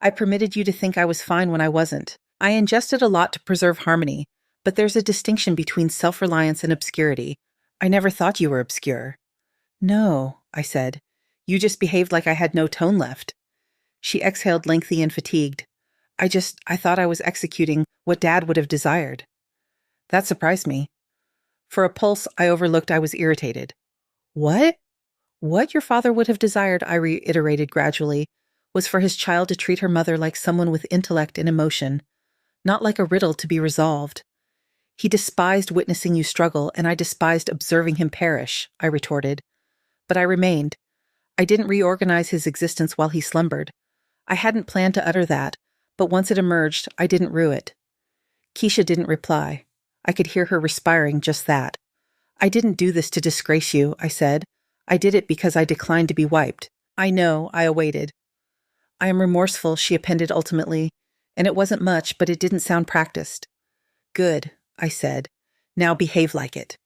I permitted you to think I was fine when I wasn't. I ingested a lot to preserve harmony, but there's a distinction between self-reliance and obscurity. I never thought you were obscure. No, I said. You just behaved like I had no tone left. She exhaled lengthy and fatigued. I thought I was executing what Dad would have desired. That surprised me. For a pulse I overlooked, I was irritated. What? What your father would have desired, I reiterated gradually, was for his child to treat her mother like someone with intellect and emotion, not like a riddle to be resolved. He despised witnessing you struggle, and I despised observing him perish, I retorted. But I remained. I didn't reorganize his existence while he slumbered. I hadn't planned to utter that, but once it emerged, I didn't rue it. Keisha didn't reply. I could hear her respiring just that. I didn't do this to disgrace you, I said. I did it because I declined to be wiped. I know, I awaited. I am remorseful, she appended ultimately, and it wasn't much, but it didn't sound practiced. Good, I said. Now behave like it.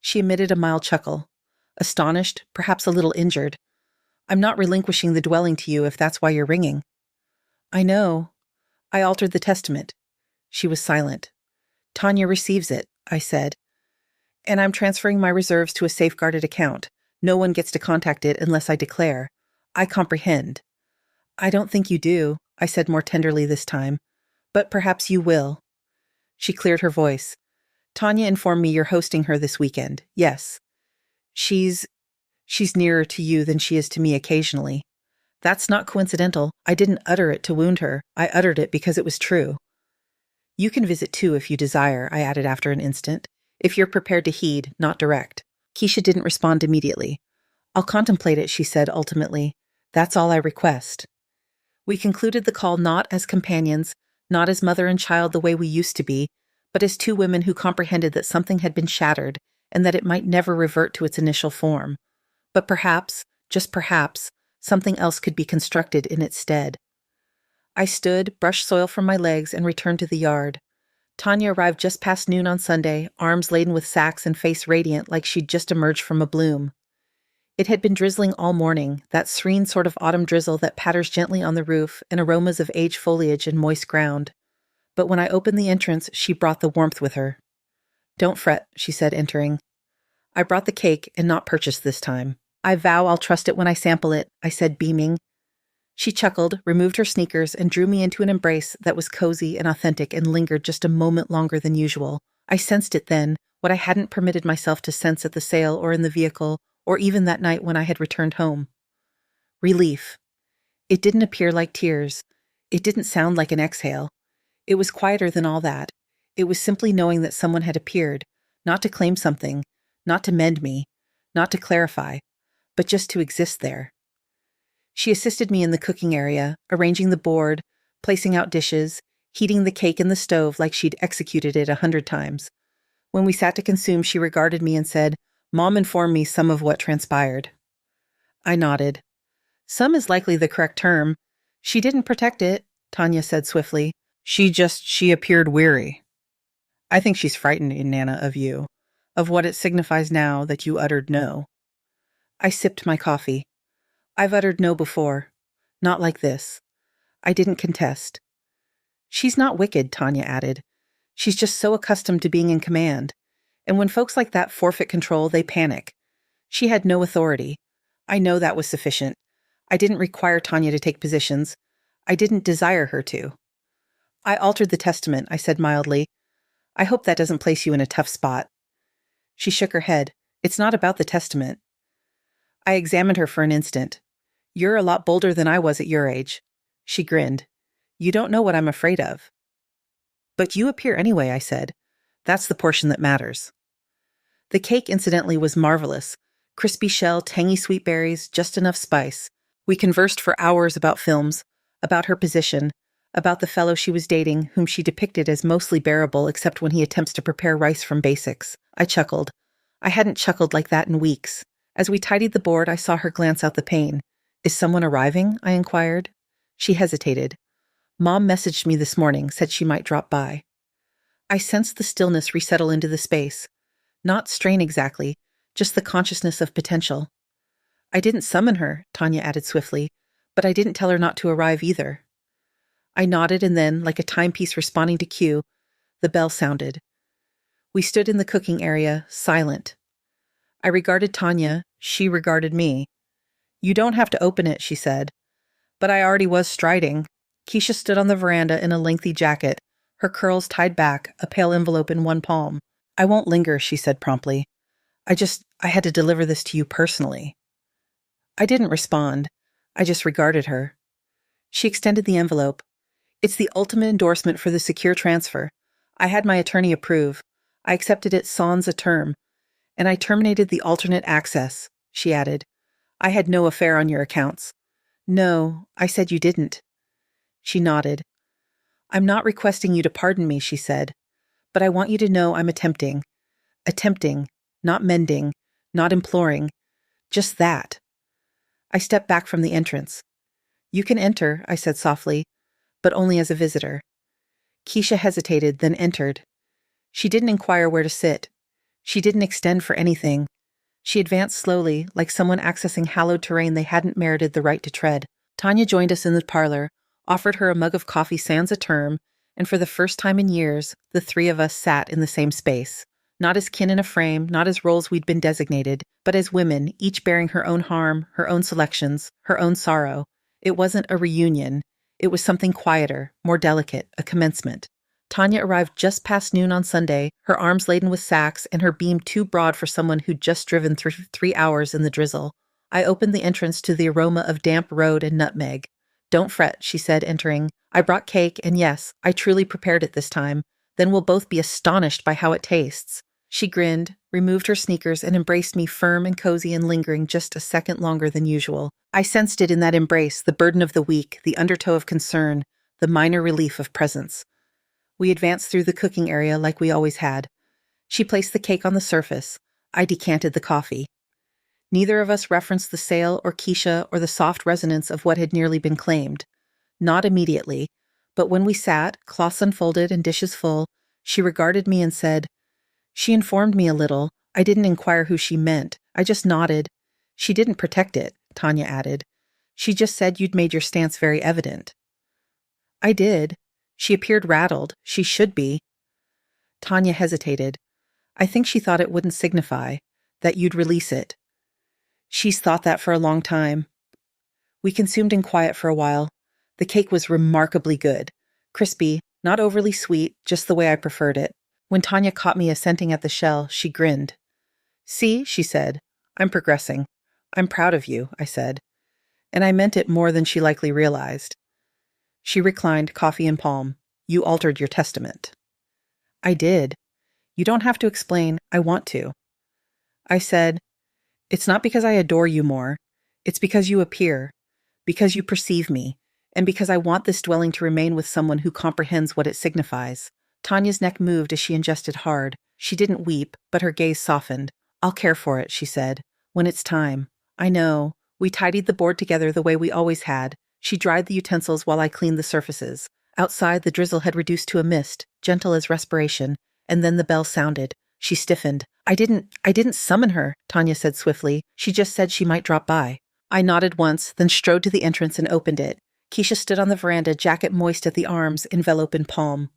She emitted a mild chuckle. Astonished, perhaps a little injured. I'm not relinquishing the dwelling to you if that's why you're ringing. I know. I altered the testament. She was silent. Tanya receives it, I said. And I'm transferring my reserves to a safeguarded account. No one gets to contact it unless I declare. I comprehend. I don't think you do, I said more tenderly this time. But perhaps you will. She cleared her voice. Tanya informed me you're hosting her this weekend. Yes. She's nearer to you than she is to me occasionally. That's not coincidental. I didn't utter it to wound her. I uttered it because it was true. You can visit too if you desire, I added after an instant. If you're prepared to heed, not direct. Keisha didn't respond immediately. I'll contemplate it, she said ultimately. That's all I request. We concluded the call not as companions, not as mother and child the way we used to be, but as two women who comprehended that something had been shattered and that it might never revert to its initial form. But perhaps, just perhaps, something else could be constructed in its stead. I stood, brushed soil from my legs, and returned to the yard. Tanya arrived just past noon on Sunday, arms laden with sacks and face radiant like she'd just emerged from a bloom. It had been drizzling all morning, that serene sort of autumn drizzle that patters gently on the roof and aromas of aged foliage and moist ground. But when I opened the entrance, she brought the warmth with her. Don't fret, she said, entering. I brought the cake and not purchased this time. I vow I'll trust it when I sample it, I said, beaming. She chuckled, removed her sneakers, and drew me into an embrace that was cozy and authentic and lingered just a moment longer than usual. I sensed it then, what I hadn't permitted myself to sense at the sale or in the vehicle, or even that night when I had returned home. Relief. It didn't appear like tears. It didn't sound like an exhale. It was quieter than all that. It was simply knowing that someone had appeared, not to claim something, not to mend me, not to clarify, but just to exist there. She assisted me in the cooking area, arranging the board, placing out dishes, heating the cake in the stove like she'd executed it 100 times. When we sat to consume, she regarded me and said, "Mom informed me some of what transpired." I nodded. Some is likely the correct term. She didn't protect it, Tanya said swiftly. She appeared weary. I think she's frightened, Nana, of you, of what it signifies now that you uttered no. I sipped my coffee. I've uttered no before. Not like this. I didn't contest. She's not wicked, Tanya added. She's just so accustomed to being in command. And when folks like that forfeit control, they panic. She had no authority. I know that was sufficient. I didn't require Tanya to take positions. I didn't desire her to. I altered the testament, I said mildly. I hope that doesn't place you in a tough spot. She shook her head. It's not about the testament. I examined her for an instant. You're a lot bolder than I was at your age. She grinned. You don't know what I'm afraid of. But you appear anyway, I said. That's the portion that matters. The cake, incidentally, was marvelous. Crispy shell, tangy sweet berries, just enough spice. We conversed for hours about films, about her position, about the fellow she was dating, whom she depicted as mostly bearable except when he attempts to prepare rice from basics. I chuckled. I hadn't chuckled like that in weeks. As we tidied the board, I saw her glance out the pane. Is someone arriving? I inquired. She hesitated. Mom messaged me this morning, said she might drop by. I sensed the stillness resettle into the space. Not strain exactly, just the consciousness of potential. I didn't summon her, Tanya added swiftly, but I didn't tell her not to arrive either. I nodded and then, like a timepiece responding to cue, the bell sounded. We stood in the cooking area, silent. I regarded Tanya, she regarded me. You don't have to open it, she said. But I already was striding. Keisha stood on the veranda in a lengthy jacket, her curls tied back, a pale envelope in one palm. I won't linger, she said promptly. I had to deliver this to you personally. I didn't respond. I just regarded her. She extended the envelope. It's the ultimate endorsement for the secure transfer. I had my attorney approve. I accepted it sans a term. And I terminated the alternate access, she added. I had no affair on your accounts. No, I said you didn't. She nodded. I'm not requesting you to pardon me, she said. But I want you to know I'm attempting. Attempting, not mending, not imploring. Just that. I stepped back from the entrance. You can enter, I said softly, but only as a visitor. Keisha hesitated, then entered. She didn't inquire where to sit. She didn't extend for anything. She advanced slowly, like someone accessing hallowed terrain they hadn't merited the right to tread. Tanya joined us in the parlor, offered her a mug of coffee sans a term, and for the first time in years, the three of us sat in the same space. Not as kin in a frame, not as roles we'd been designated, but as women, each bearing her own harm, her own selections, her own sorrow. It wasn't a reunion. It was something quieter, more delicate, a commencement. Tanya arrived just past noon on Sunday, her arms laden with sacks and her beam too broad for someone who'd just driven through 3 hours in the drizzle. I opened the entrance to the aroma of damp road and nutmeg. Don't fret, she said, entering. I brought cake, and yes, I truly prepared it this time. Then we'll both be astonished by how it tastes. She grinned, removed her sneakers, and embraced me firm and cozy and lingering just a second longer than usual. I sensed it in that embrace, the burden of the week, the undertow of concern, the minor relief of presence. We advanced through the cooking area like we always had. She placed the cake on the surface. I decanted the coffee. Neither of us referenced the sale or Keisha or the soft resonance of what had nearly been claimed. Not immediately, but when we sat, cloths unfolded and dishes full, she regarded me and said, She informed me a little. I didn't inquire who she meant. I just nodded. She didn't protect it, Tanya added. She just said you'd made your stance very evident. I did. She appeared rattled. She should be. Tanya hesitated. I think she thought it wouldn't signify, that you'd release it. She's thought that for a long time. We consumed in quiet for a while. The cake was remarkably good. Crispy, not overly sweet, just the way I preferred it. When Tanya caught me assenting at the shell, she grinned. See, she said, I'm progressing. I'm proud of you, I said. And I meant it more than she likely realized. She reclined, coffee in palm. You altered your testament. I did. You don't have to explain. I want to. I said, it's not because I adore you more. It's because you appear, because you perceive me, and because I want this dwelling to remain with someone who comprehends what it signifies. Tanya's neck moved as she ingested hard. She didn't weep, but her gaze softened. I'll care for it, she said. When it's time. I know. We tidied the board together the way we always had. She dried the utensils while I cleaned the surfaces. Outside, the drizzle had reduced to a mist, gentle as respiration, and then the bell sounded. She stiffened. I didn't summon her, Tanya said swiftly. She just said she might drop by. I nodded once, then strode to the entrance and opened it. Keisha stood on the veranda, jacket moist at the arms, envelope in palm.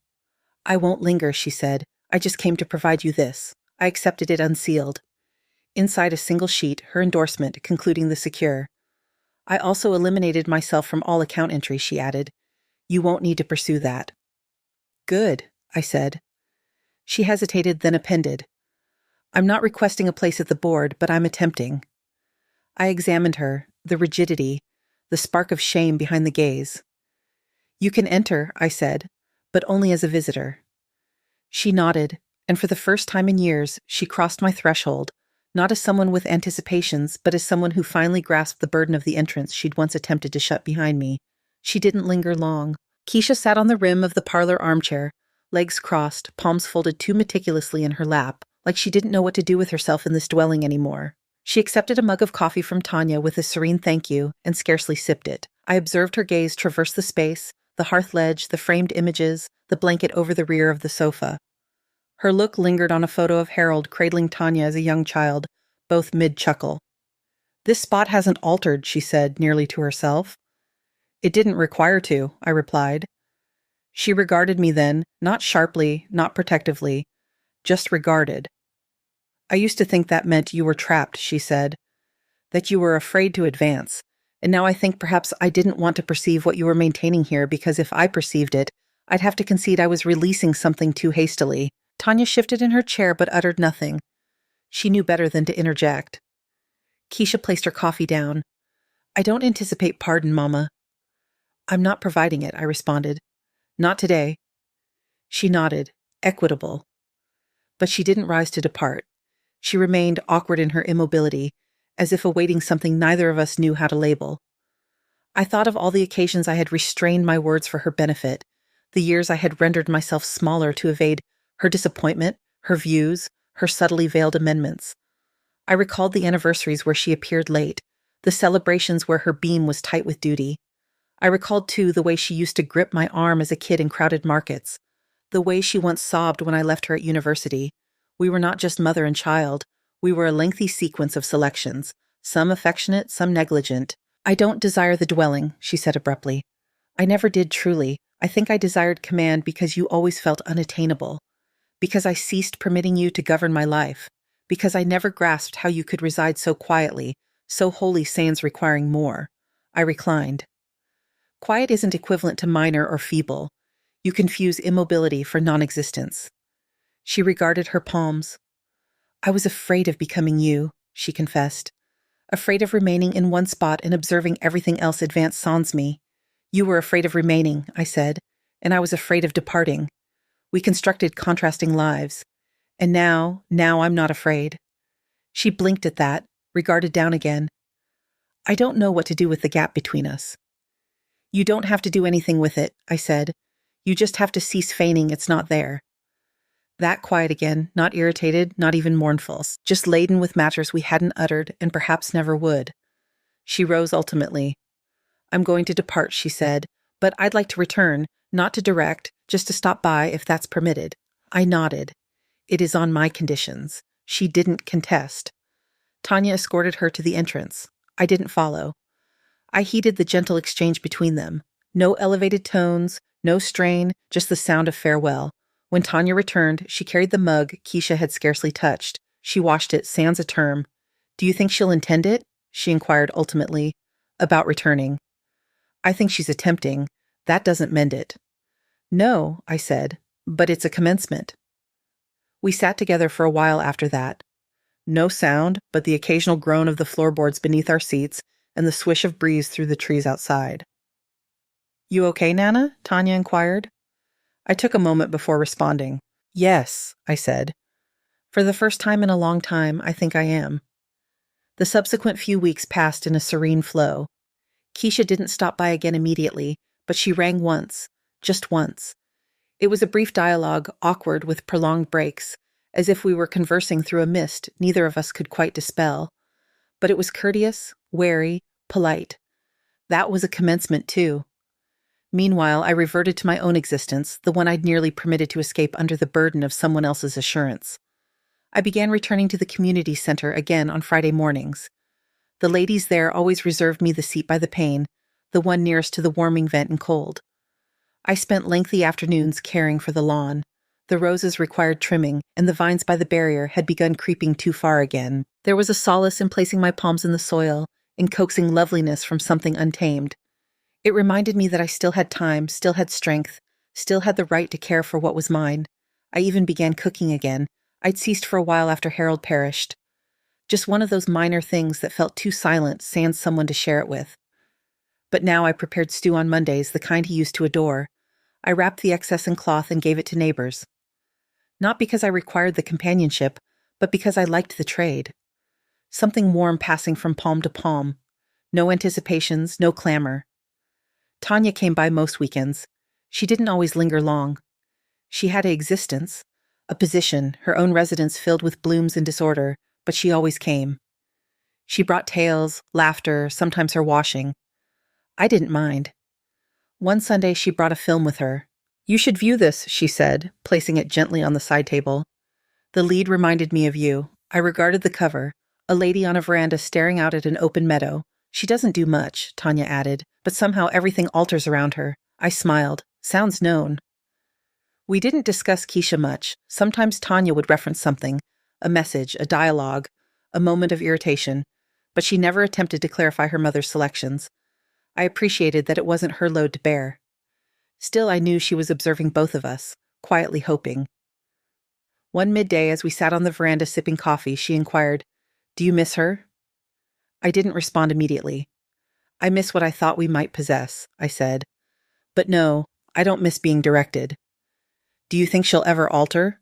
I won't linger, she said. I just came to provide you this. I accepted it unsealed. Inside a single sheet, her endorsement, concluding the secure. I also eliminated myself from all account entries, she added. You won't need to pursue that. Good, I said. She hesitated, then appended. I'm not requesting a place at the board, but I'm attempting. I examined her, the rigidity, the spark of shame behind the gaze. You can enter, I said, but only as a visitor. She nodded, and for the first time in years, she crossed my threshold, not as someone with anticipations, but as someone who finally grasped the burden of the entrance she'd once attempted to shut behind me. She didn't linger long. Keisha sat on the rim of the parlor armchair, legs crossed, palms folded too meticulously in her lap, like she didn't know what to do with herself in this dwelling anymore. She accepted a mug of coffee from Tanya with a serene thank you and scarcely sipped it. I observed her gaze traverse the space, the hearth ledge, the framed images, the blanket over the rear of the sofa. Her look lingered on a photo of Harold cradling Tanya as a young child, both mid-chuckle. This spot hasn't altered, she said, nearly to herself. It didn't require to, I replied. She regarded me then, not sharply, not protectively, just regarded. I used to think that meant you were trapped, she said, that you were afraid to advance, and now I think perhaps I didn't want to perceive what you were maintaining here because if I perceived it, I'd have to concede I was releasing something too hastily. Tanya shifted in her chair but uttered nothing. She knew better than to interject. Keisha placed her coffee down. I don't anticipate pardon, Mama. I'm not providing it, I responded. Not today. She nodded, equitable. But she didn't rise to depart. She remained awkward in her immobility, as if awaiting something neither of us knew how to label. I thought of all the occasions I had restrained my words for her benefit, the years I had rendered myself smaller to evade her disappointment, her views, her subtly veiled amendments. I recalled the anniversaries where she appeared late, the celebrations where her beam was tight with duty. I recalled, too, the way she used to grip my arm as a kid in crowded markets, the way she once sobbed when I left her at university. We were not just mother and child. We were a lengthy sequence of selections, some affectionate, some negligent. I don't desire the dwelling, she said abruptly. I never did truly. I think I desired command because you always felt unattainable, because I ceased permitting you to govern my life, because I never grasped how you could reside so quietly, so wholly sans requiring more. I reclined. Quiet isn't equivalent to minor or feeble. You confuse immobility for non-existence. She regarded her palms. I was afraid of becoming you, she confessed. Afraid of remaining in one spot and observing everything else advance sans me. You were afraid of remaining, I said, and I was afraid of departing. We constructed contrasting lives. And now I'm not afraid. She blinked at that, regarded down again. I don't know what to do with the gap between us. You don't have to do anything with it, I said. You just have to cease feigning it's not there. That quiet again, not irritated, not even mournful, just laden with matters we hadn't uttered and perhaps never would. She rose ultimately. I'm going to depart, she said, but I'd like to return, not to direct, just to stop by if that's permitted. I nodded. It is on my conditions. She didn't contest. Tanya escorted her to the entrance. I didn't follow. I heeded the gentle exchange between them. No elevated tones, no strain, just the sound of farewell. When Tanya returned, she carried the mug Keisha had scarcely touched. She washed it sans a term. Do you think she'll intend it? She inquired ultimately. About returning. I think she's attempting. That doesn't mend it. No, I said, but it's a commencement. We sat together for a while after that. No sound but the occasional groan of the floorboards beneath our seats and the swish of breeze through the trees outside. "You okay, Nana?" Tanya inquired. I took a moment before responding. "Yes," I said. "For the first time in a long time, I think I am." The subsequent few weeks passed in a serene flow. Keisha didn't stop by again immediately, but she rang once, just once. It was a brief dialogue, awkward with prolonged breaks, as if we were conversing through a mist neither of us could quite dispel. But it was courteous, wary, polite. That was a commencement, too. Meanwhile, I reverted to my own existence, the one I'd nearly permitted to escape under the burden of someone else's assurance. I began returning to the community center again on Friday mornings. The ladies there always reserved me the seat by the pane, the one nearest to the warming vent and cold. I spent lengthy afternoons caring for the lawn. The roses required trimming, and the vines by the barrier had begun creeping too far again. There was a solace in placing my palms in the soil, in coaxing loveliness from something untamed. It reminded me that I still had time, still had strength, still had the right to care for what was mine. I even began cooking again. I'd ceased for a while after Harold perished. Just one of those minor things that felt too silent, sans someone to share it with. But now I prepared stew on Mondays, the kind he used to adore. I wrapped the excess in cloth and gave it to neighbors. Not because I required the companionship, but because I liked the trade. Something warm passing from palm to palm. No anticipations, no clamor. Tanya came by most weekends. She didn't always linger long. She had an existence, a position, her own residence filled with blooms and disorder, but she always came. She brought tales, laughter, sometimes her washing. I didn't mind. One Sunday she brought a film with her. "You should view this," she said, placing it gently on the side table. The lead reminded me of you. I regarded the cover, a lady on a veranda staring out at an open meadow. "She doesn't do much," Tanya added, "but somehow everything alters around her." I smiled. Sounds known. We didn't discuss Keisha much. Sometimes Tanya would reference something, a message, a dialogue, a moment of irritation, but she never attempted to clarify her mother's selections. I appreciated that it wasn't her load to bear. Still, I knew she was observing both of us, quietly hoping. One midday, as we sat on the veranda sipping coffee, she inquired, "Do you miss her?" I didn't respond immediately. "I miss what I thought we might possess," I said. "But no, I don't miss being directed." "Do you think she'll ever alter?"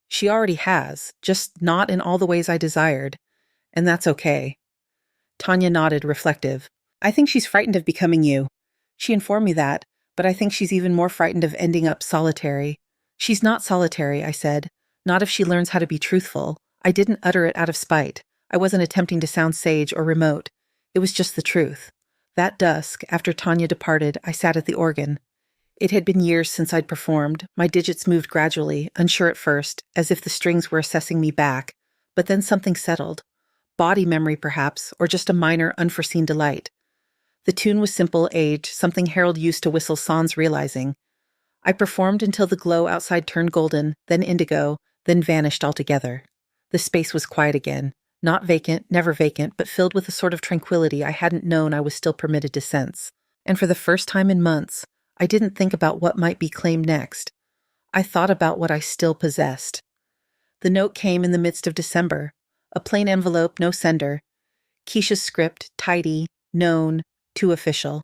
"She already has, just not in all the ways I desired. And that's okay." Tanya nodded, reflective. "I think she's frightened of becoming you. She informed me that, but I think she's even more frightened of ending up solitary." "She's not solitary," I said. "Not if she learns how to be truthful." I didn't utter it out of spite. I wasn't attempting to sound sage or remote. It was just the truth. That dusk, after Tanya departed, I sat at the organ. It had been years since I'd performed. My digits moved gradually, unsure at first, as if the strings were assessing me back. But then something settled. Body memory, perhaps, or just a minor, unforeseen delight. The tune was simple, age, something Harold used to whistle sans realizing. I performed until the glow outside turned golden, then indigo, then vanished altogether. The space was quiet again. Not vacant, never vacant, but filled with a sort of tranquility I hadn't known I was still permitted to sense. And for the first time in months, I didn't think about what might be claimed next. I thought about what I still possessed. The note came in the midst of December. A plain envelope, no sender. Keisha's script, tidy, known, too official.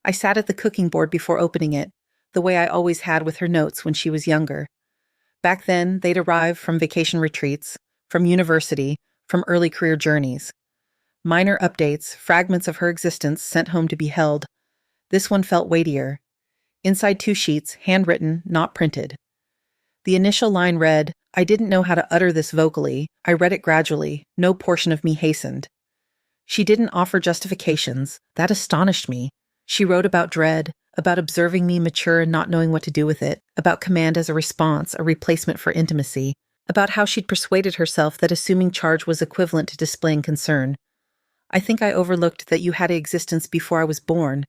I sat at the cooking board before opening it, the way I always had with her notes when she was younger. Back then, they'd arrive from vacation retreats, from university, from early career journeys. Minor updates, fragments of her existence sent home to be held. This one felt weightier. Inside 2 sheets, handwritten, not printed. The initial line read, "I didn't know how to utter this vocally. I read it gradually. No portion of me hastened." She didn't offer justifications. That astonished me. She wrote about dread, about observing me mature and not knowing what to do with it, about command as a response, a replacement for intimacy, about how she'd persuaded herself that assuming charge was equivalent to displaying concern. "I think I overlooked that you had an existence before I was born."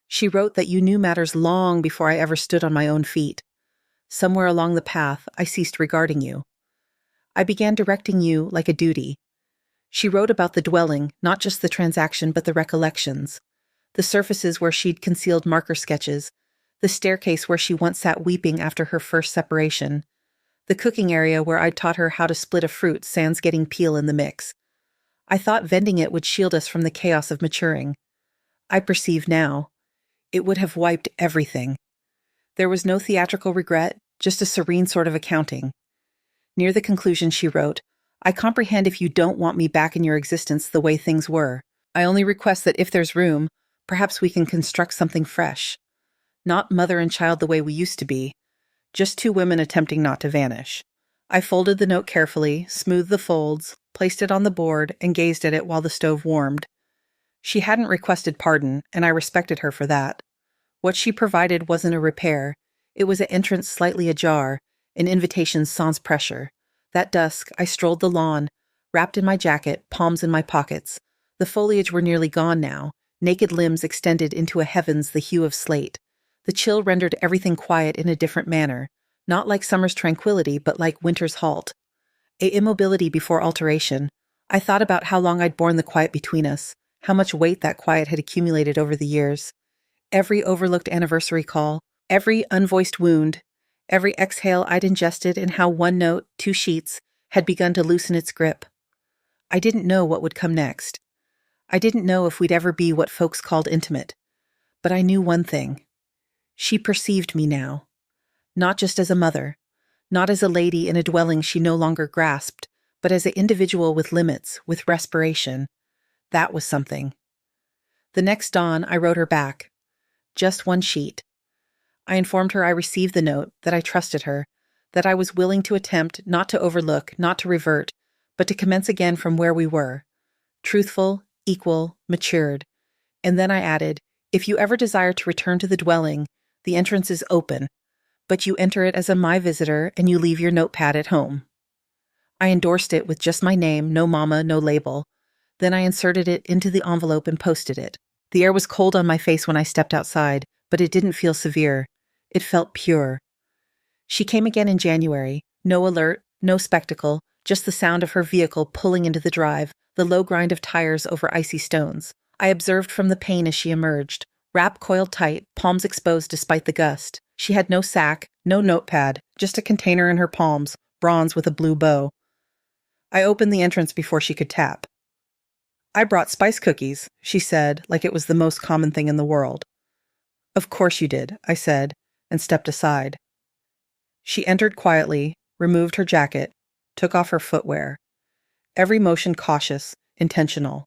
She wrote that you knew matters long before I ever stood on my own feet. Somewhere along the path, I ceased regarding you. I began directing you like a duty. She wrote about the dwelling, not just the transaction but the recollections. The surfaces where she'd concealed marker sketches, the staircase where she once sat weeping after her first separation, The cooking area where I'd taught her how to split a fruit sans getting peel in the mix. I thought vending it would shield us from the chaos of maturing. I perceive now. It would have wiped everything. There was no theatrical regret, just a serene sort of accounting. Near the conclusion she wrote, "I comprehend if you don't want me back in your existence the way things were. I only request that if there's room, perhaps we can construct something fresh. Not mother and child the way we used to be. Just two women attempting not to vanish." I folded the note carefully, smoothed the folds, placed it on the board, and gazed at it while the stove warmed. She hadn't requested pardon, and I respected her for that. What she provided wasn't a repair. It was an entrance slightly ajar, an invitation sans pressure. That dusk, I strolled the lawn, wrapped in my jacket, palms in my pockets. The foliage were nearly gone now, naked limbs extended into a heavens the hue of slate. The chill rendered everything quiet in a different manner, not like summer's tranquility, but like winter's halt. A immobility before alteration. I thought about how long I'd borne the quiet between us, how much weight that quiet had accumulated over the years. Every overlooked anniversary call, every unvoiced wound, every exhale I'd ingested, and how one note, two sheets, had begun to loosen its grip. I didn't know what would come next. I didn't know if we'd ever be what folks called intimate. But I knew one thing. She perceived me now. Not just as a mother, not as a lady in a dwelling she no longer grasped, but as an individual with limits, with respiration. That was something. The next dawn, I wrote her back. Just one sheet. I informed her I received the note, that I trusted her, that I was willing to attempt not to overlook, not to revert, but to commence again from where we were. Truthful, equal, matured. And then I added, if you ever desire to return to the dwelling, the entrance is open, but you enter it as a my visitor and you leave your notepad at home. I endorsed it with just my name, no mama, no label. Then I inserted it into the envelope and posted it. The air was cold on my face when I stepped outside, but it didn't feel severe. It felt pure. She came again in January. No alert, no spectacle, just the sound of her vehicle pulling into the drive, the low grind of tires over icy stones. I observed from the pane as she emerged. Wrap coiled tight, palms exposed despite the gust. She had no sack, no notepad, just a container in her palms, bronze with a blue bow. I opened the entrance before she could tap. "I brought spice cookies," she said, like it was the most common thing in the world. "Of course you did," I said, and stepped aside. She entered quietly, removed her jacket, took off her footwear. Every motion cautious, intentional.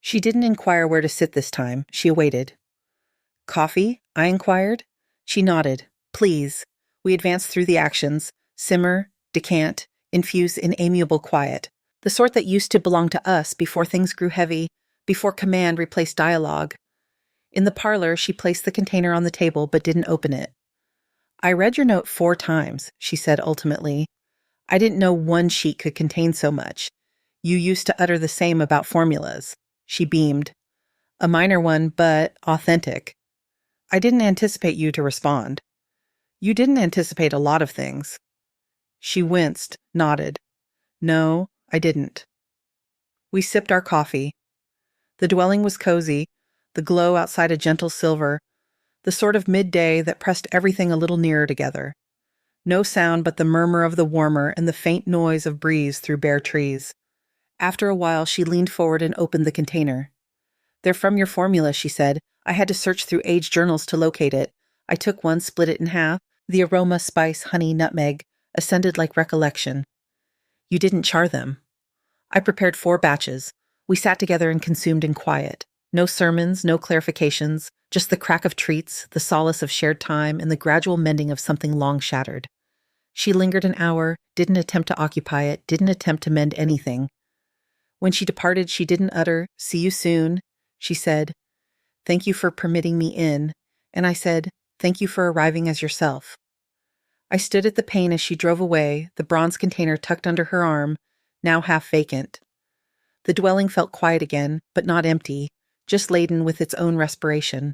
She didn't inquire where to sit this time. She awaited. "Coffee?" I inquired. She nodded. "Please." We advanced through the actions. Simmer, decant, infuse in amiable quiet. The sort that used to belong to us before things grew heavy, before command replaced dialogue. In the parlor, she placed the container on the table but didn't open it. "I read your note 4 times, she said ultimately. "I didn't know one sheet could contain so much. You used to utter the same about formulas." She beamed. "A minor one, but authentic." "I didn't anticipate you to respond." "You didn't anticipate a lot of things." She winced, nodded. "No, I didn't." We sipped our coffee. The dwelling was cozy, the glow outside a gentle silver, the sort of midday that pressed everything a little nearer together. No sound but the murmur of the warmer and the faint noise of breeze through bare trees. After a while, she leaned forward and opened the container. "They're from your formula," she said. "I had to search through age journals to locate it. I took one, split it in half. The aroma, spice, honey, nutmeg, ascended like recollection." "You didn't char them." "I prepared 4 batches. We sat together and consumed in quiet. No sermons, no clarifications, just the crack of treats, the solace of shared time, and the gradual mending of something long shattered." She lingered an hour, didn't attempt to occupy it, didn't attempt to mend anything. When she departed, she didn't utter, "See you soon." She said, "Thank you for permitting me in." And I said, "Thank you for arriving as yourself." I stood at the pane as she drove away, the bronze container tucked under her arm, now half vacant. The dwelling felt quiet again, but not empty, just laden with its own respiration.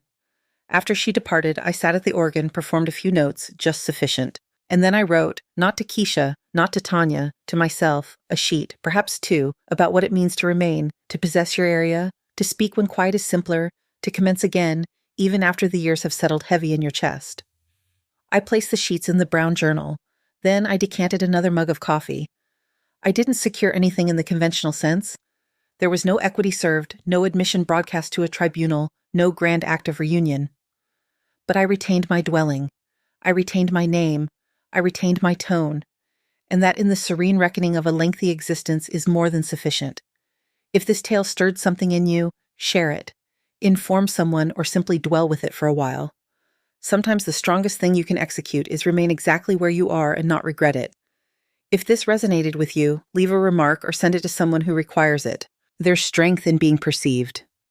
After she departed, I sat at the organ, performed a few notes, just sufficient. And then I wrote, not to Keisha, not to Tanya, to myself, a sheet, perhaps 2, about what it means to remain, to possess your area, to speak when quiet is simpler, to commence again, even after the years have settled heavy in your chest. I placed the sheets in the brown journal. Then I decanted another mug of coffee. I didn't secure anything in the conventional sense. There was no equity served, no admission broadcast to a tribunal, no grand act of reunion. But I retained my dwelling. I retained my name. I retained my tone. And that in the serene reckoning of a lengthy existence is more than sufficient. If this tale stirred something in you, share it. Inform someone or simply dwell with it for a while. Sometimes the strongest thing you can execute is remain exactly where you are and not regret it. If this resonated with you, leave a remark or send it to someone who requires it. There's strength in being perceived.